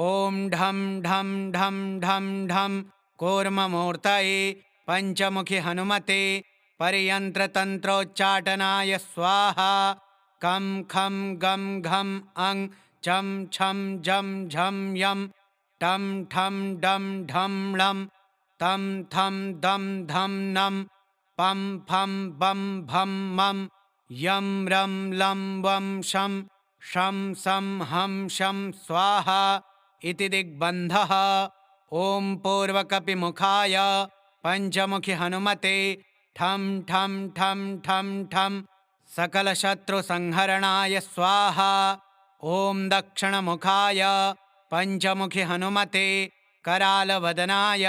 ॐ ढं ढं ढं ढं ढं कूर्ममूर्तये पञ्चमुखि हनुमते पर्यन्त्रतन्त्रोच्चाटनाय स्वाहा। कं खं गं घं अं चं छं जं झं यं टं ठं डं ढं लं तं थं दं धं नं पं फं बं भं मं यं रं लं वं शं शं सं हं शं स्वाहा इति दिग्बन्धः। ॐ पूर्वकपिमुखाय पञ्चमुखि हनुमते ठं ठं ठं ठं ठं सकलशत्रुसंहरणाय स्वाहा। ॐ दक्षिणमुखाय पञ्चमुखि हनुमते करालवदनाय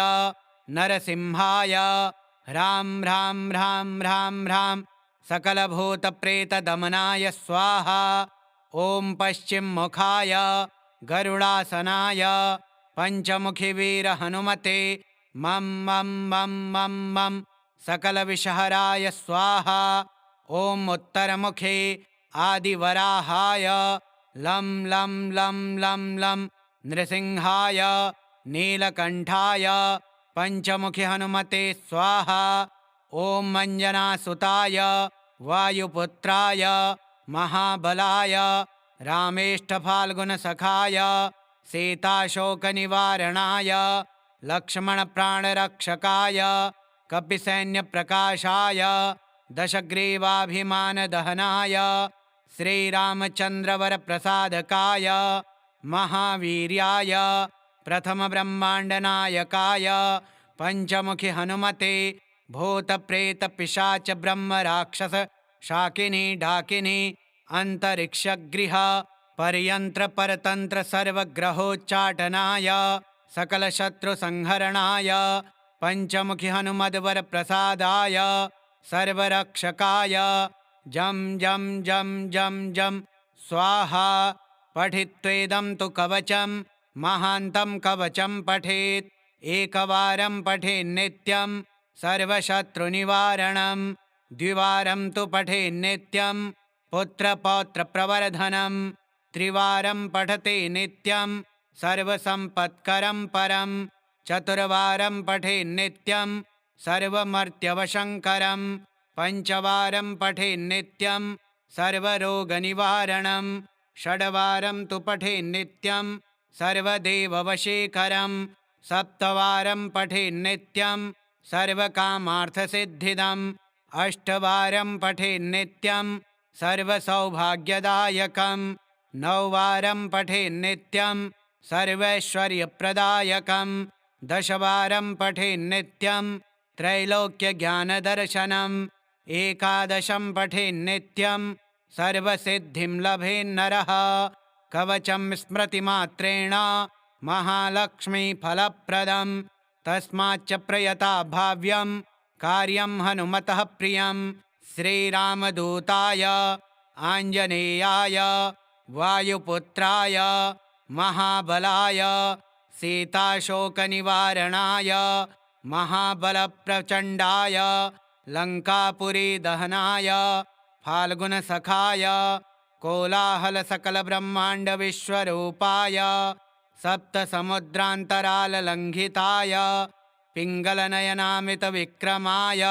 नरसिंहाय ह्रां ह्रां ह्रां ह्रां ह्रां सकलभूतप्रेतदमनाय स्वाहा। ॐ पश्चिममुखाय गरुडासनाय पञ्चमुखिवीरहनुमते मं मं मं मं मं सकलविषहराय स्वाहा। ॐ उत्तरमुखे आदिवराहाय लं लं लं लं लं नृसिंहाय नीलकण्ठाय पञ्चमुखि हनुमते स्वाहा। ॐ अञ्जनासुताय वायुपुत्राय महाबलाय रामेष्ठफाल्गुनसखाय सीताशोकनिवारणाय लक्ष्मणप्राणरक्षकाय कपिसैन्यप्रकाशाय दशग्रीवाभिमानदहनाय श्रीरामचन्द्रवरप्रसादकाय महावीर्याय प्रथमब्रह्माण्डनायकाय पञ्चमुखि हनुमते भूतप्रेतपिशाच ब्रह्मराक्षस शाकिनी डाकिनी अन्तरिक्षगृह पर्यन्त्रपरतन्त्र सर्वग्रहोच्चाटनाय सकलशत्रुसंहरणाय पञ्चमुखि हनुमद्वरप्रसादाय सर्वरक्षकाय जं जं जं जं जं स्वाहा। पठित्वेदं तु कवचं महान्तं कवचं पठेत् एकवारं पठेन्नित्यं सर्वशत्रुनिवारणं द्विवारं तु पठेन्नित्यं पुत्रपौत्रप्रवर्धनं त्रिवारं पठते नित्यं सर्वसम्पत्करं परं चतुर्वारं पठेन्नित्यं सर्वमर्त्यवशङ्करं पञ्चवारं पठेन्नित्यं सर्वरोगनिवारणं षड्वारं तु पठेन्नित्यं सर्वदेववशीकरं सप्तवारं पठेन्नित्यं सर्वकामार्थसिद्धिदम् अष्टवारं पठेन्नित्यं सर्वसौभाग्यदायकं नववारं पठेन्नित्यं सर्वैश्वर्यप्रदायकं दशवारं पठेन्नित्यं त्रैलोक्यज्ञानदर्शनम् एकादशं पठेन्नित्यं सर्वसिद्धिं लभेन्नरः कवचं स्मृतिमात्रेण महालक्ष्मीफलप्रदं तस्माच्च प्रयता भाव्यं कार्यं हनुमतः प्रियं श्रीरामदूताय आञ्जनेयाय वायुपुत्राय महाबलाय सीताशोकनिवारणाय महाबलप्रचण्डाय लङ्कापुरीदहनाय फाल्गुनसखाय कोलाहलसकलब्रह्माण्डविश्वरूपाय सप्तसमुद्रान्तराललङ्घिताय पिङ्गलनयनामितविक्रमाय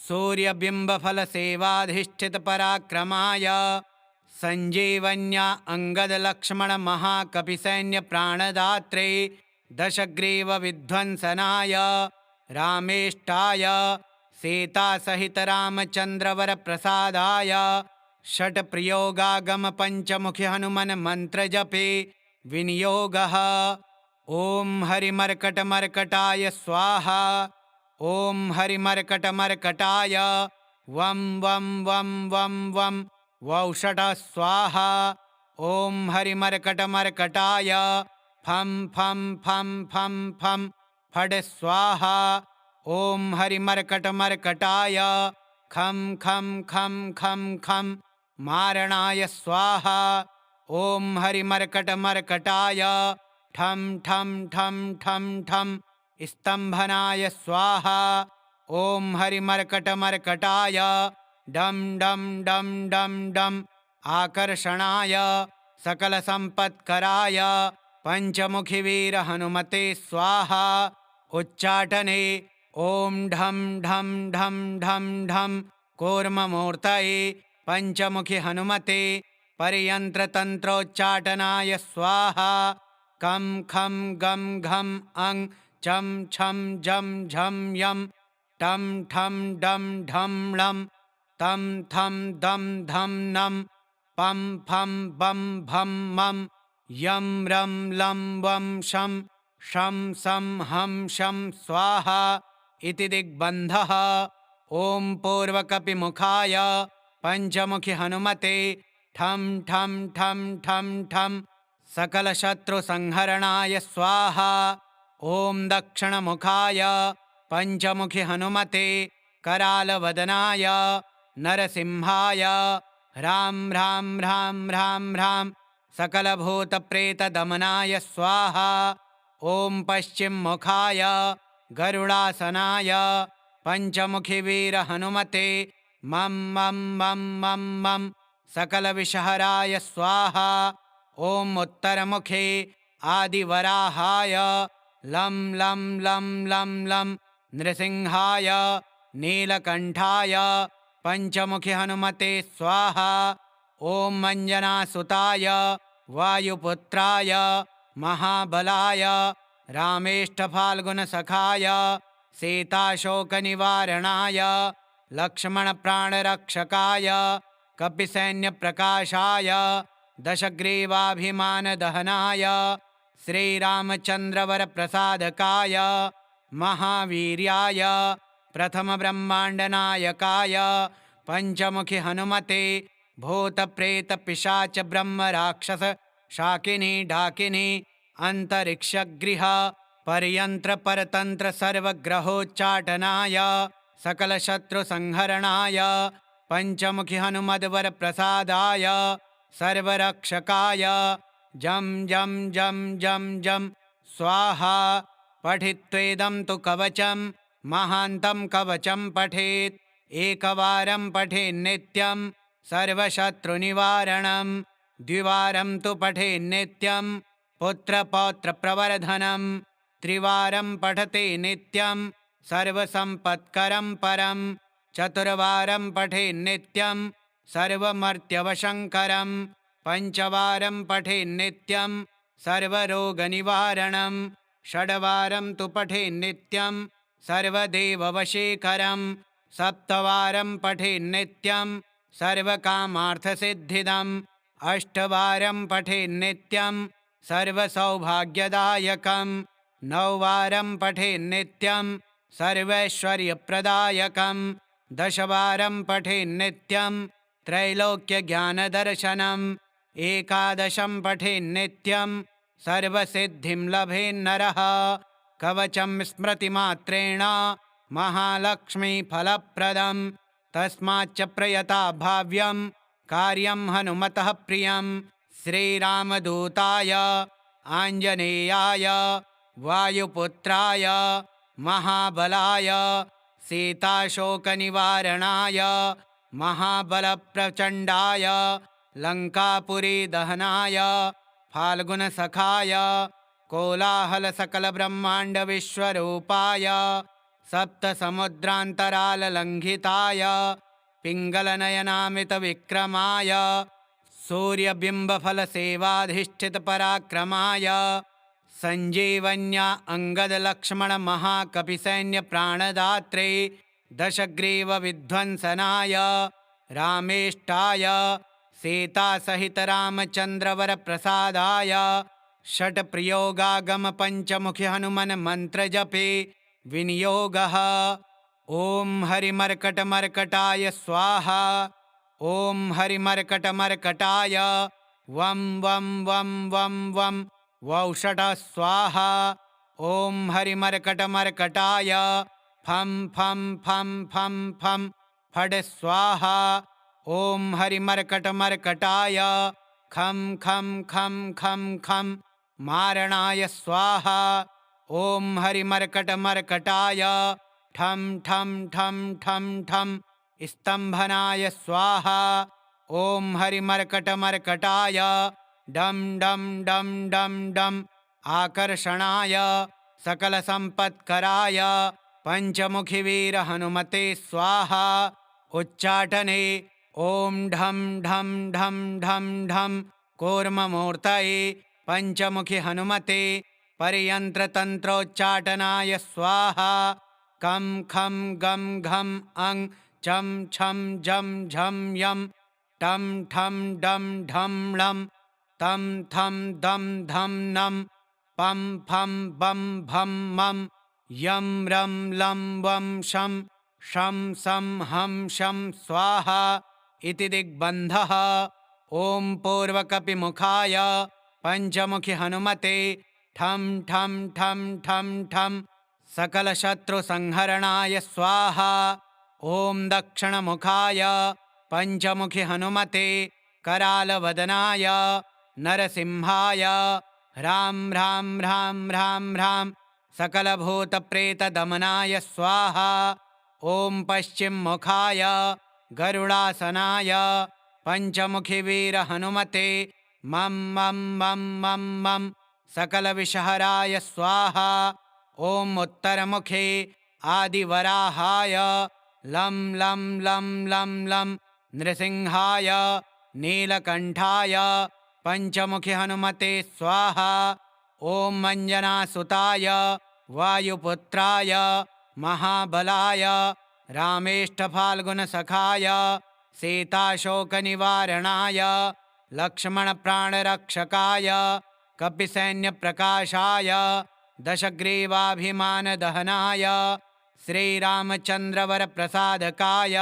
सूर्यबिम्बफलसेवाधिष्ठितपराक्रमाय सञ्जीवन्या अङ्गदलक्ष्मणमहाकपिसैन्यप्राणदात्रे दशग्रीवविध्वंसनाय रामेष्टाय सीतासहितरामचन्द्रवरप्रसादाय षट्प्रयोगागमपञ्चमुखि हनुमन्मन्त्रजपे विनियोगः। ॐ हरिमर्कटमर्कटाय स्वाहा। ॐ हरिमर्कटमर्कटाय वं वं वं वं वं वौषट स्वाहा। ॐ हरिमर्कटमर्कटाय फं फं फं फं फं फट् स्वाहा। ॐ हरिमर्कटमर्कटाय खं खं खं खं खं मारणाय स्वाहा। ॐ हरिमर्कटमर्कटाय ठं ठं ठं ठं ठं स्तम्भनाय स्वाहा। ॐ हरिमर्कटमर्कटाय डं डं डं डं डं आकर्षणाय सकलसम्पत्कराय पञ्चमुखिवीरहनुमते स्वाहा। उच्चाटने ॐ ढं ढं ढं ढं ढं कूर्ममूर्तये पञ्चमुखि हनुमते पर्यन्त्रतन्त्रोच्चाटनाय स्वाहा। कं खं गं घं अं चं छं जं झं यं टं ठं डं ढं लं तं थं दं धं नं पं फं बं भं मं यं रं लं वं शं शं सं हं शं स्वाहा इति दिग्बन्धः। ॐ पूर्वकपिमुखाय पञ्चमुखि हनुमते ठं ठं ठं ठं ठं सकलशत्रुसंहरणाय स्वाहा। ॐ दक्षिणमुखाय पञ्चमुखि हनुमते करालवदनाय नरसिंहाय ह्रां ह्रां ह्रां ह्रां ह्रां सकलभूतप्रेतदमनाय स्वाहा। ॐ पश्चिममुखाय गरुडासनाय पञ्चमुखिवीरहनुमते मं मं मं मं मं सकलविषहराय स्वाहा। ॐ उत्तरमुखे आदिवराहाय लं लं लं लं लं नृसिंहाय नीलकण्ठाय पञ्चमुखि हनुमते स्वाहा। ॐ अञ्जनासुताय वायुपुत्राय महाबलाय रामेष्ठफाल्गुनसखाय सीताशोकनिवारणाय लक्ष्मणप्राणरक्षकाय कपिसैन्यप्रकाशाय दशग्रीवाभिमानदहनाय श्रीरामचन्द्रवरप्रसादकाय महावीर्याय प्रथमब्रह्माण्डनायकाय पञ्चमुखि हनुमते भूतप्रेतपिशाच ब्रह्मराक्षस शाकिनी डाकिनी अन्तरिक्षगृह पर्यन्त्रपरतन्त्र सर्वग्रहोच्चाटनाय सकलशत्रुसंहरणाय पञ्चमुखि हनुमद्वरप्रसादाय सर्वरक्षकाय जं जं जं जं जं स्वाहा। पठित्वेदं तु कवचं महान्तं कवचं पठेत् एकवारं पठेन्नित्यं सर्वशत्रुनिवारणं द्विवारं तु पठेन्नित्यं पुत्रपौत्रप्रवर्धनं त्रिवारं पठते नित्यं सर्वसम्पत्करं परं चतुर्वारं पठेन्नित्यं सर्वमर्त्यवशङ्करं पञ्चवारं पठेन्नित्यं सर्वरोगनिवारणं षड्वारं तु पठेन्नित्यं सर्वदेववशीकरं सप्तवारं पठेन्नित्यं सर्वकामार्थसिद्धिदम् अष्टवारं पठेन्नित्यं सर्वसौभाग्यदायकं नववारं पठेन्नित्यं सर्वैश्वर्यप्रदायकं दशवारं पठेन्नित्यं त्रैलोक्यज्ञानदर्शनम् एकादशं पठेन्नित्यं सर्वसिद्धिं लभेन्नरः कवचं स्मृतिमात्रेण महालक्ष्मीफलप्रदं तस्माच्च प्रयता भाव्यं कार्यं हनुमतः प्रियं श्रीरामदूताय आञ्जनेयाय वायुपुत्राय महाबलाय सीताशोकनिवारणाय महाबलप्रचण्डाय लङ्कापुरीदहनाय फाल्गुनसखाय कोलाहलसकलब्रह्माण्डविश्वरूपाय सप्तसमुद्रान्तराललङ्घिताय पिङ्गलनयनामितविक्रमाय सूर्यबिम्बफलसेवाधिष्ठितपराक्रमाय सञ्जीवन्या अङ्गदलक्ष्मणमहाकपिसैन्यप्राणदात्रे दशग्रीवविध्वंसनाय रामेष्टाय सीतासहितरामचन्द्रवरप्रसादाय षट्प्रयोगागमपञ्चमुखि हनुमन्मन्त्रजपे विनियोगः। ॐ हरिमर्कटमर्कटाय स्वाहा। ॐ हरिमर्कटमर्कटाय वं वं वं वं वं वौषट स्वाहा। ॐ हरिमर्कटमर्कटाय फं फं फं फं फं फट् स्वाहा। ॐ हरिमर्कटमर्कटाय खं खं खं खं खं मारणाय स्वाहा। ॐ हरिमर्कटमर्कटाय ठं ठं ठं ठं ठं स्तम्भनाय स्वाहा। ॐ हरिमर्कटमर्कटाय डं डं डं डं डं आकर्षणाय सकलसम्पत्कराय पञ्चमुखिवीरहनुमते स्वाहा। उच्चाटने ॐ ढं ढं ढं ढं ढं कूर्ममूर्तये पञ्चमुखि हनुमते पर्यन्त्रतन्त्रोच्चाटनाय स्वाहा। कं खं गं घं अं चं छं जं झं यं टं ठं डं ढं लं तं थं दं धं नं पं फं बं भं मं यं रं लं वं शं शं सं हं शं स्वाहा इति दिग्बन्धः। ॐ पूर्वकपिमुखाय पञ्चमुखि हनुमते ठं ठं ठं ठं ठं सकलशत्रुसंहरणाय स्वाहा। ॐ दक्षिणमुखाय पञ्चमुखि हनुमते करालवदनाय नरसिंहाय ह्रां ह्रां ह्रां ह्रां ह्रां सकलभूतप्रेतदमनाय स्वाहा। ॐ पश्चिममुखाय गरुडासनाय पञ्चमुखिवीरहनुमते मं मं मं मं मं सकलविषहराय स्वाहा। ॐ उत्तरमुखे आदिवराहाय लं लं लं लं लं नृसिंहाय नीलकण्ठाय पञ्चमुखि हनुमते स्वाहा। ॐ अञ्जनासुताय वायुपुत्राय महाबलाय रामेष्ठफाल्गुनसखाय सीताशोकनिवारणाय लक्ष्मणप्राणरक्षकाय कपिसैन्यप्रकाशाय दशग्रीवाभिमानदहनाय श्रीरामचन्द्रवरप्रसादकाय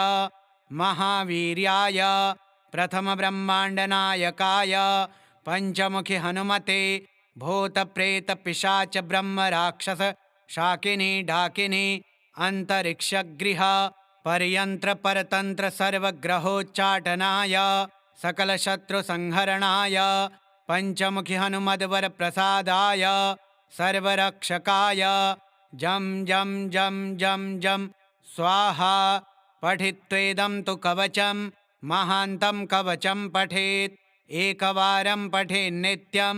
महावीर्याय प्रथमब्रह्माण्डनायकाय पञ्चमुखि हनुमते भूतप्रेतपिशाच ब्रह्मराक्षस शाकिनी डाकिनी अन्तरिक्षगृह पर्यन्त्रपरतन्त्र सर्वग्रहोच्चाटनाय सकलशत्रुसंहरणाय पञ्चमुखि हनुमद्वरप्रसादाय सर्वरक्षकाय जं जं जं जं जं स्वाहा। पठित्वेदं तु कवचं महान्तं कवचं पठेत् एकवारं पठेन्नित्यं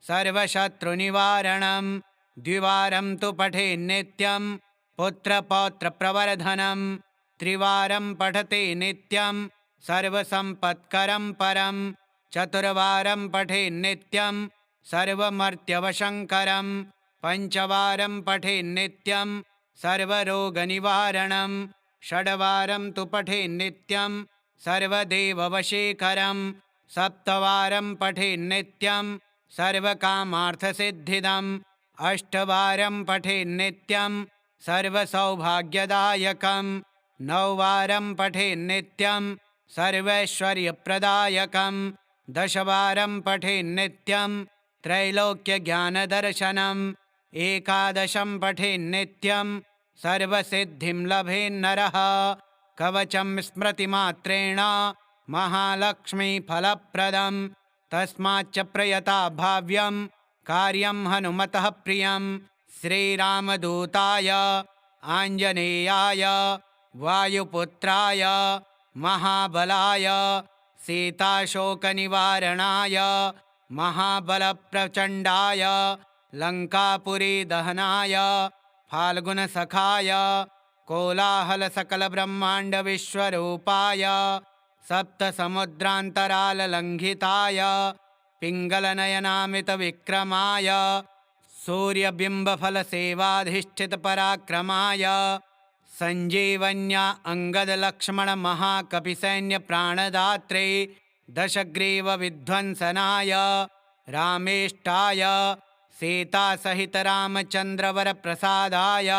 सर्वशत्रुनिवारणं द्विवारं तु पठेन्नित्यं पुत्रपौत्रप्रवर्धनं त्रिवारं पठते नित्यं सर्वसम्पत्करं परं चतुर्वारं पठेन्नित्यं सर्वमर्त्यवशङ्करं पञ्चवारं पठेन्नित्यं सर्वरोगनिवारणं षड्वारं तु पठेन्नित्यं सर्वदेववशीकरं सप्तवारं पठेन्नित्यं सर्वकामार्थसिद्धिदम् अष्टवारं पठेन्नित्यं सर्वसौभाग्यदायकं नववारं पठेन्नित्यं सर्वैश्वर्यप्रदायकं दशवारं पठेन्नित्यं त्रैलोक्यज्ञानदर्शनम् एकादशं पठेन्नित्यं सर्वसिद्धिं लभेन्नरः कवचं स्मृतिमात्रेण महालक्ष्मीफलप्रदं तस्माच्च प्रयता भाव्यं कार्यं हनुमतः प्रियं श्रीरामदूताय आञ्जनेयाय वायुपुत्राय महाबलाय सीताशोकनिवारणाय महाबलप्रचण्डाय लङ्कापुरीदहनाय फाल्गुनसखाय कोलाहलसकलब्रह्माण्डविश्वरूपाय सप्तसमुद्रान्तराललङ्घिताय पिङ्गलनयनामितविक्रमाय सूर्यबिम्बफलसेवाधिष्ठितपराक्रमाय सञ्जीवन्या अङ्गदलक्ष्मणमहाकपिसैन्यप्राणदात्रे दशग्रीवविध्वंसनाय रामेष्टाय सीतासहितरामचन्द्रवरप्रसादाय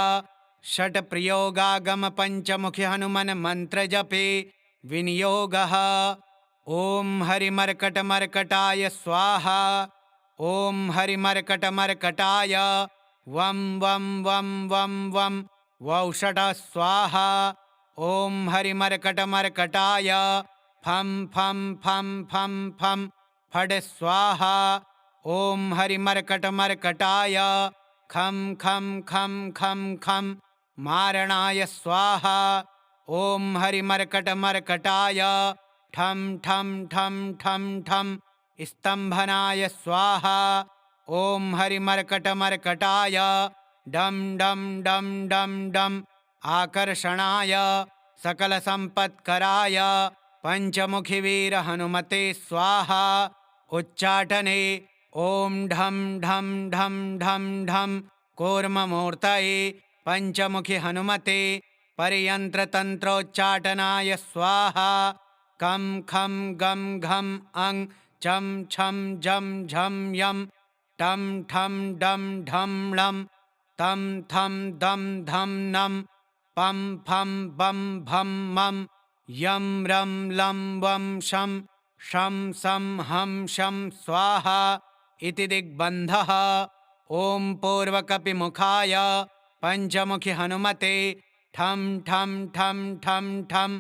षट्प्रयोगागमपञ्चमुखि हनुमन्मन्त्रजपे विनियोगः। ॐ हरिमर्कटमर्कटाय स्वाहा। ॐ हरिमर्कटमर्कटाय वं वं वं वं वं वौषट स्वाहा। ॐ हरिमर्कटमर्कटाय फं फं फं फं फं फट् स्वाहा। ॐ हरिमर्कटमर्कटाय खं खं खं खं खं मारणाय स्वाहा। ॐ हरिमर्कटमर्कटाय ठं ठं ठं ठं ठं स्तम्भनाय स्वाहा। ॐ हरिमर्कटमर्कटाय डं डं डं डं डं आकर्षणाय सकलसम्पत्कराय पञ्चमुखिवीरहनुमते स्वाहा। उच्चाटने ॐ ढं ढं ढं ढं ढं कूर्ममूर्तये पंचमुखि हनुमते पर्यंत्रतंत्रोच्चाटनाय स्वाहा कं खं गं घं अं चं छं जं झं यं टं ठं डं ढं लं तं थं दं धं नं पं फं बं भं मं यं रं लं वं शं शं सं हं शं स्वाहा इति दिग्बन्धः। ॐ पूर्वकपिमुखाय पंचमुखि हनुमते ठं ठं ठं ठं ठं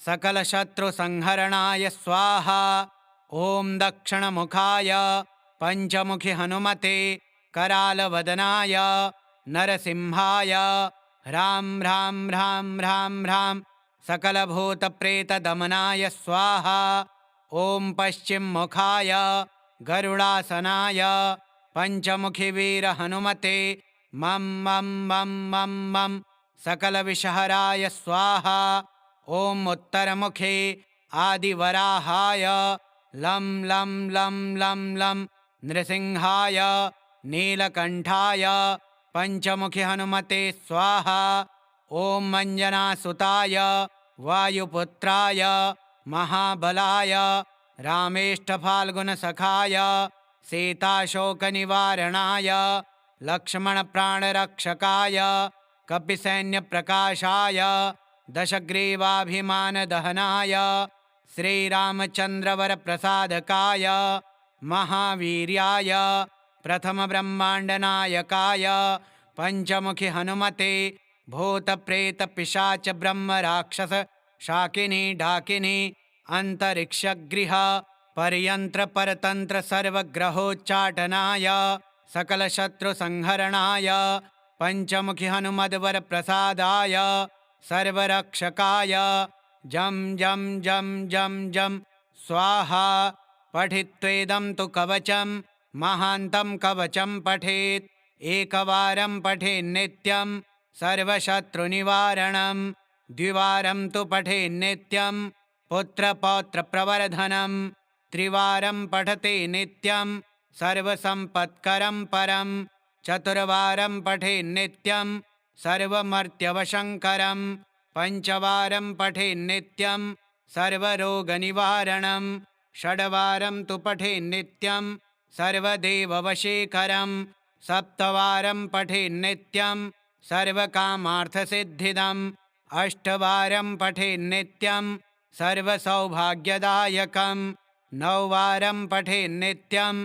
सकलशत्रुसंहरणाय स्वाहा। ॐ दक्षिणमुखाय पंचमुखि हनुमते करालवदनाय नरसिंहाय ह्रां ह्रां ह्रां ह्रां ह्रां सकलभूतप्रेतदमनाय स्वाहा। ॐ पश्चिममुखाय गरुडासनाय पंचमुखि वीरहनुमते मं मं मं मं मं सकलविषहराय स्वाहा। ॐ उत्तरमुखे आदिवराहाय लं लं लं लं लं नृसिंहाय नीलकण्ठाय पंचमुखि हनुमते स्वाहा। ॐ अञ्जनासुताय वायुपुत्राय महाबलाय रामेष्ठफाल्गुनसखाय सीताशोकनिवारणाय लक्ष्मणप्राणरक्षकाय कपिसैन्यप्रकाशाय दशग्रीवाभिमानदहनाय श्रीरामचन्द्रवरप्रसादकाय महावीर्याय प्रथमब्रह्माण्डनायकाय पंचमुखि हनुमते भूतप्रेतपिशाच ब्रह्मराक्षस शाकिनी डाकिनी अंतरिक्षगृह पर्यंत्रपरतंत्र सर्वग्रहोच्चाटनाय सकलशत्रुसंहरणाय पंचमुखि हनुमद्वरप्रसादाय सर्वरक्षकाय जं जं जं जं जं स्वाहा। पठित्वेदं तु कवचं महान्तं कवचं पठेत् एकवारं पठेन्नित्यं सर्वशत्रुनिवारणं द्विवारं तु पठेन्नित्यं पुत्रपौत्रप्रवर्धनं त्रिवारं पठते नित्यं सर्वसम्पत्करं परं चतुर्वारं पठेन्नित्यं सर्वमर्त्यवशङ्करं पंचवारं पठेन्नित्यं सर्वरोगनिवारणं षड्वारं तु पठेन्नित्यं सर्वदेववशीकरं सप्तवारं पठेन्नित्यं सर्वकामार्थसिद्धिदम् अष्टवारं पठेन्नित्यं सर्वसौभाग्यदायकं नववारं पठेन्नित्यं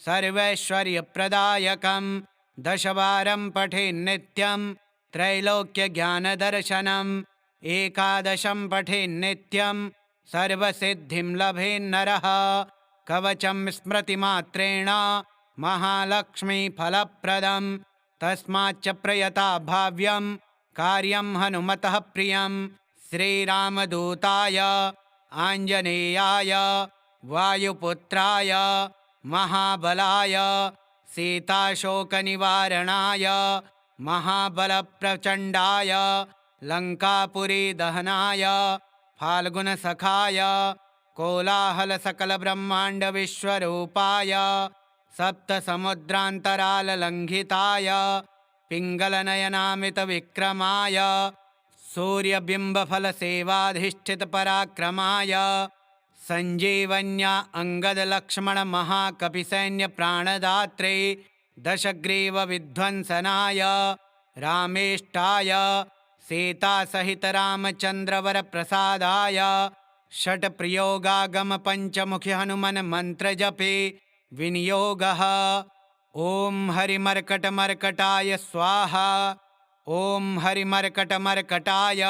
सर्वैश्वर्यप्रदायकं दशवारं पठेन्नित्यं त्रैलोक्यज्ञानदर्शनम् एकादशं पठेन्नित्यं सर्वसिद्धिं लभेन्नरः कवचं स्मृतिमात्रेण महालक्ष्मीफलप्रदं तस्माच्च प्रयता भाव्यं कार्यं हनुमतः प्रियं श्रीरामदूताय आञ्जनेयाय वायुपुत्राय महाबलाय सीताशोकनिवारणाय महाबलप्रचण्डाय लङ्कापुरीदहनाय फाल्गुनसखाय कोलाहलसकलब्रह्माण्डविश्वरूपाय सप्तसमुद्रान्तराललङ्घिताय पिङ्गलनयनामितविक्रमाय सूर्यबिम्बफलसेवाधिष्ठितपराक्रमाय सञ्जीवन्या अङ्गदलक्ष्मणमहाकपिसैन्यप्राणदात्रे दशग्रीवविध्वंसनाय रामेष्टाय सीतासहितरामचन्द्रवरप्रसादाय षट्प्रयोगागमपञ्चमुखि हनुमन्मन्त्रजपे विनियोगः। ॐ हरिमर्कटमर्कटाय स्वाहा। ॐ हरिमर्कटमर्कटाय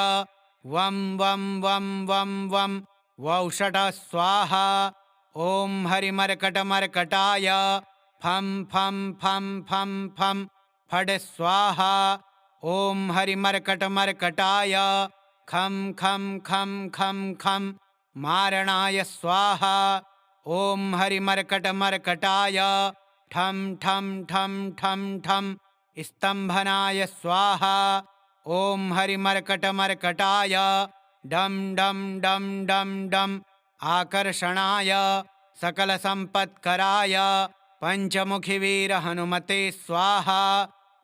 वं वं वं वं वं वौषट स्वाहा। ॐ हरिमर्कटमर्कटाय फं फं फं फं फं फट् स्वाहा। ॐ हरिमर्कटमर्कटाय खं खं खं खं खं मारणाय स्वाहा। ॐ हरिमर्कटमर्कटाय ठं ठं ठं ठं ठं स्तम्भनाय स्वाहा। ॐ हरिमर्कटमर्कटाय डं डं डं डं डं आकर्षणाय सकलसम्पत्कराय पंचमुखिवीरहनुमते स्वाहा।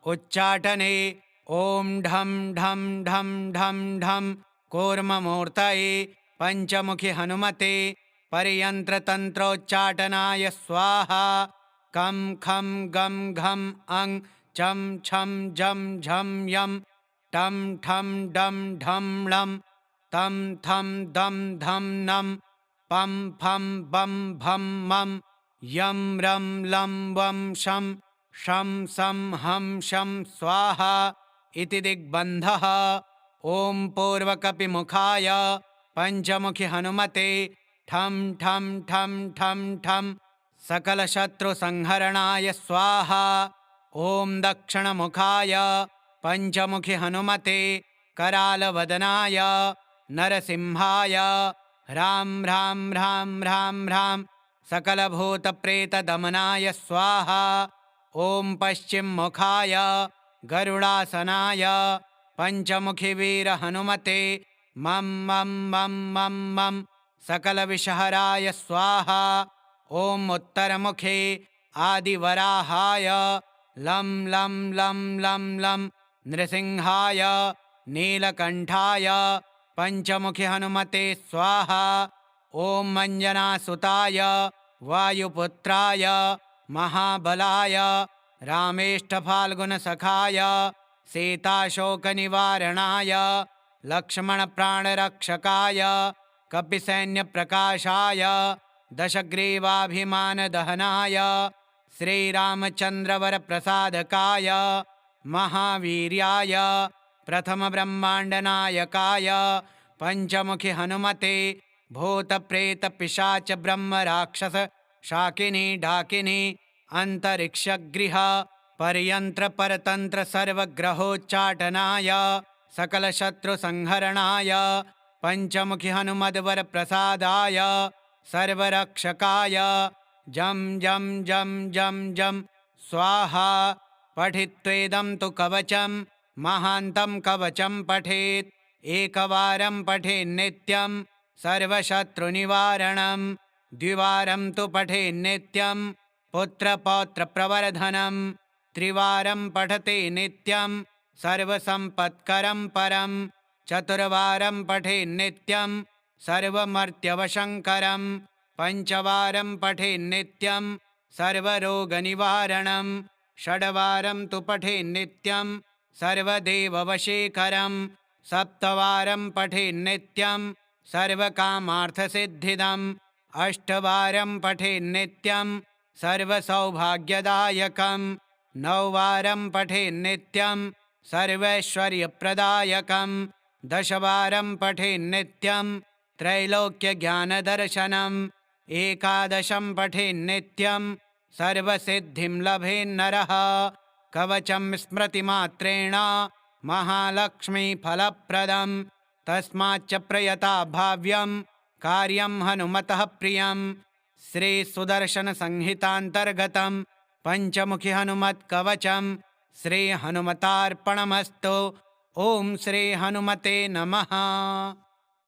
उच्चाटने ॐ ढं ढं ढं ढं ढं कूर्ममूर्तये पञ्चमुखि हनुमते पर्यन्त्रतन्त्रोच्चाटनाय स्वाहा। कं खं गं घं अं चं छं जं झं यं टं ठं डं ढं लं तं थं दं धं नं पं फं बं भं मं यं रं लं वं शं शं सं हं शं स्वाहा इति दिग्बन्धः। ॐ पूर्वकपिमुखाय पञ्चमुखि हनुमते ठं ठं ठं ठं ठं सकलशत्रुसंहरणाय स्वाहा। ॐ दक्षिणमुखाय पञ्चमुखि हनुमते करालवदनाय नरसिंहाय ह्रां ह्रां ह्रां ह्रां ह्रां सकलभूतप्रेतदमनाय स्वाहा। ॐ पश्चिममुखाय गरुडासनाय पञ्चमुखिवीरहनुमते मं मं मं मं मं सकलविषहराय स्वाहा। ॐ उत्तरमुखे आदिवराहाय लं लं लं लं लं नृसिंहाय नीलकण्ठाय पञ्चमुखि हनुमते स्वाहा। ॐ अञ्जनासुताय वायुपुत्राय महाबलाय रामेष्ठफाल्गुनसखाय सीताशोकनिवारणाय लक्ष्मणप्राणरक्षकाय कपिसैन्यप्रकाशाय दशग्रीवाभिमानदहनाय श्रीरामचन्द्रवरप्रसादकाय महावीर्याय प्रथमब्रह्माण्डनायकाय पञ्चमुखि हनुमते भूतप्रेतपिशाच ब्रह्मराक्षस शाकिनी डाकिनी अन्तरिक्षगृह पर्यन्त्रपरतन्त्र सर्वग्रहोच्चाटनाय सकलशत्रुसंहरणाय पञ्चमुखि हनुमद्वरप्रसादाय सर्वरक्षकाय जं जं जं जं जं स्वाहा। पठित्वेदं तु कवचं महान्तं कवचं पठेत् एकवारं पठेन्नित्यं सर्वशत्रुनिवारणं द्विवारं तु पठेन्नित्यं पुत्रपौत्रप्रवर्धनं त्रिवारं पठते नित्यं सर्वसम्पत्करं परं चतुर्वारं पठेन्नित्यं सर्वमर्त्यवशङ्करं पञ्चवारं पठेन्नित्यं सर्वरोगनिवारणं षड्वारं तु पठेन्नित्यं सर्वदेववशीकरं सप्तवारं पठेन्नित्यं सर्वकामार्थसिद्धिदम् अष्टवारं पठेन्नित्यं सर्वसौभाग्यदायकं नववारं पठेन्नित्यं सर्वैश्वर्यप्रदायकं दशवारं पठेन्नित्यं त्रैलोक्यज्ञानदर्शनम् एकादशं पठेन्नित्यं सर्वसिद्धिं लभेन्नरः कवचं स्मृतिमात्रेण महालक्ष्मीफलप्रदं तस्माच्च प्रयता भाव्यं कार्यं हनुमतः प्रियं। श्रीसुदर्शनसंहितान्तर्गतं पञ्चमुखि हनुमत्कवचं श्रीहनुमतार्पणमस्तु। ॐ श्रीहनुमते नमः।